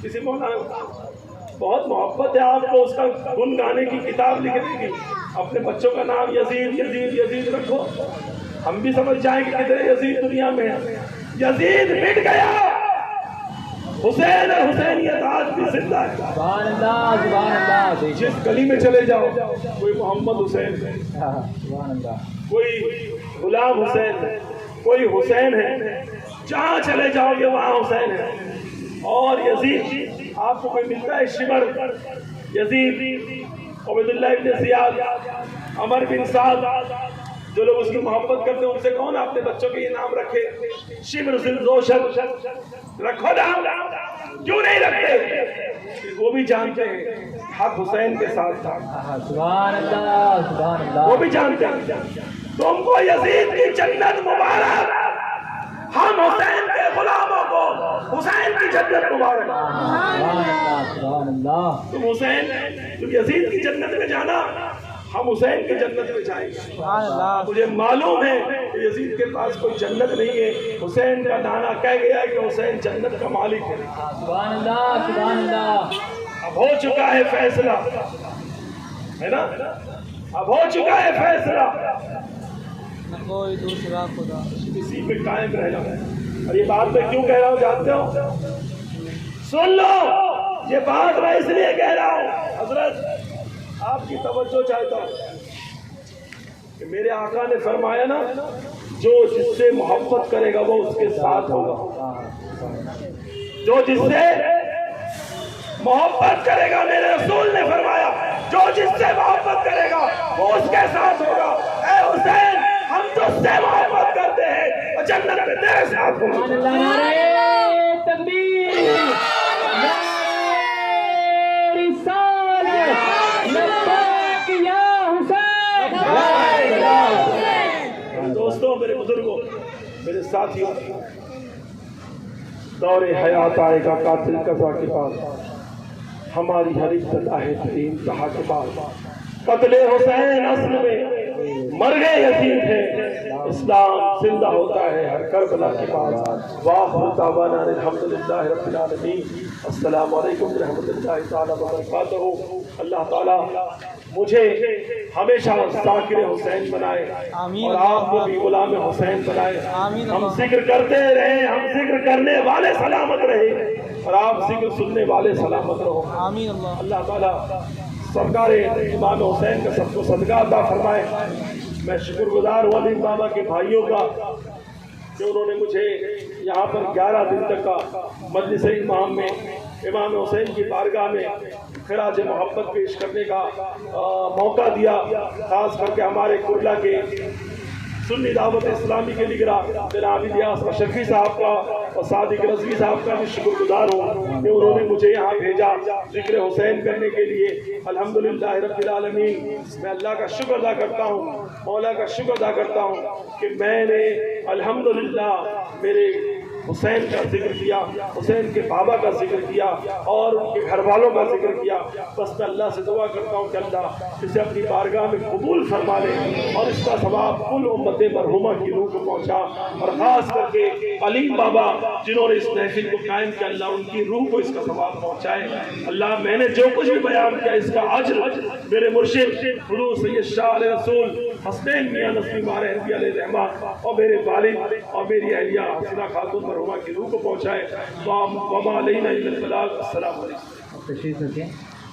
کسی مولانا بہت محبت ہے آپ کو، اس کا گن گانے کی کتاب لکھنے کی، اپنے بچوں کا نام یزید یزید یزید رکھو. ہم بھی سمجھ جائیں کہ کتنے یزید دنیا میں ہیں. یزید مٹ گیا، حسین اور حسینیت آج بھی زندہ ہے. سبحان اللہ. سبحان اللہ. جس گلی میں چلے جاؤ کوئی محمد حسین ہے، سبحان اللہ. کوئی غلام حسین ہے، کوئی حسین ہے. جہاں چلے جاؤ گے وہاں حسین ہے. اور یزید آپ کو کوئی ملتا ہے شمر؟ یزید، عبیداللہ ابن زیاد، عمر بن سعد، جو لوگ اس کی محبت کرتے ہیں ان سے کون اپنے بچوں کے یہ نام رکھے؟ شمر ذوالزوشن رکھو نام. کیوں نہیں رکھتے؟ وہ بھی جانتے ہیں حق حسین کے ساتھ تھا. سبحان اللہ. سبحان اللہ. وہ بھی جانتے ہیں. تم کو یزید کی جنت مبارک، ہم حسین کے غلاموں کو حسین کی جنت مبارک. سبحان اللہ. تم حسین، تم یزید کی جنت میں جانا، ہم حسین کی جنت میں جائیں گے. سبحان اللہ. مجھے معلوم ہے کہ یزید کے پاس کوئی جنت نہیں ہے. حسین کا نانا کہہ گیا ہے کہ حسین جنت کا مالک ہے. سبحان اللہ. سبحان اللہ. اب ہو چکا ہے فیصلہ، ہے نا؟ اب ہو چکا ہے فیصلہ. کوئی دوسرا خدا. اسی پہ قائم رہنا ہے. اور یہ بات میں کیوں کہہ رہا ہوں جانتے ہو؟ سن لو، یہ بات میں اس لیے کہہ رہا ہوں حضرت آپ کی توجہ چاہتا ہوں کہ میرے آقا نے فرمایا نا، جو جس سے محبت کرے گا وہ اس کے ساتھ ہوگا. جو جس سے محبت کرے گا، میرے رسول نے فرمایا جو جس سے محبت کرے گا وہ اس کے ساتھ ہوگا. اے حسین، ہم تجھ سے محبت کرتے ہیں اور جنت میں تیرے ساتھ ہوں. نعرہ تکبیر، نعرہ رسالت، لبیک یا حسین. دوستوں، میرے بزرگوں، میرے ساتھیوں، دور حیات آئے گا قاتل قضا کے بعد، ہماری ہر ابتدا ہے انتہا کے بعد. قتل حسین اصل میں مر گئے یزید ہے، اسلام زندہ ہوتا ہے ہر کربلا کے بعد. وآخر دعوانا الحمدللہ رب العالمین. السلام علیکم ورحمۃ اللہ تعالیٰ وبرکاتہ. اللہ تعالیٰ مجھے ہمیشہ ذاکر حسین بنائے اور آپ کو بھی غلام حسین بنائے. ہم ذکر کرتے رہے، ہم ذکر کرنے والے سلامت رہے، اور آپ ذکر سننے والے سلامت رہو. آمین. اللہ تعالیٰ سرکار امام حسین کا سب کو صدقہ عطا فرمائے. میں شکر گزار ہوں علی بابا کے بھائیوں کا کہ انہوں نے مجھے یہاں پر 11 دن تک کا مجلس امام میں امام حسین کی بارگاہ میں خراج محبت پیش کرنے کا موقع دیا. خاص کر کے ہمارے کرلا کے سنی دعوت اسلامی کے نگراں جناب الیاس اشرفی صاحب کا اور صادق رضوی صاحب کا بھی شکر گزار ہوں کہ انہوں نے مجھے یہاں بھیجا ذکر حسین کرنے کے لیے. الحمدللہ رب العالمین. میں اللہ کا شکر ادا کرتا ہوں، مولا کا شکر ادا کرتا ہوں کہ میں نے الحمدللہ میرے حسین کا ذکر کیا، حسین کے بابا کا ذکر کیا اور ان کے گھر والوں کا ذکر کیا. بس میں اللہ سے دعا کرتا ہوں کہ اللہ اسے اپنی بارگاہ میں قبول فرما لے اور اس کا ثواب کل امت مرحومہ کی روح کو پہنچا. اور خاص کر کے علیم بابا جنہوں نے اس محفل کو قائم کیا، اللہ ان کی روح کو اس کا ثواب پہنچائے. اللہ میں نے جو کچھ بھی بیان کیا اس کا اجر میرے مرشد حضور سید شاہ علیہ رسول حسنین میاں نسیم علیہ الرحمہ اور میرے والد اور میری اہلیہ حسنہ خاتون مرحومہ کی روح کو پہنچائے. وما علینا الا البلاغ. السلام علیکم. تشریف رکھیں.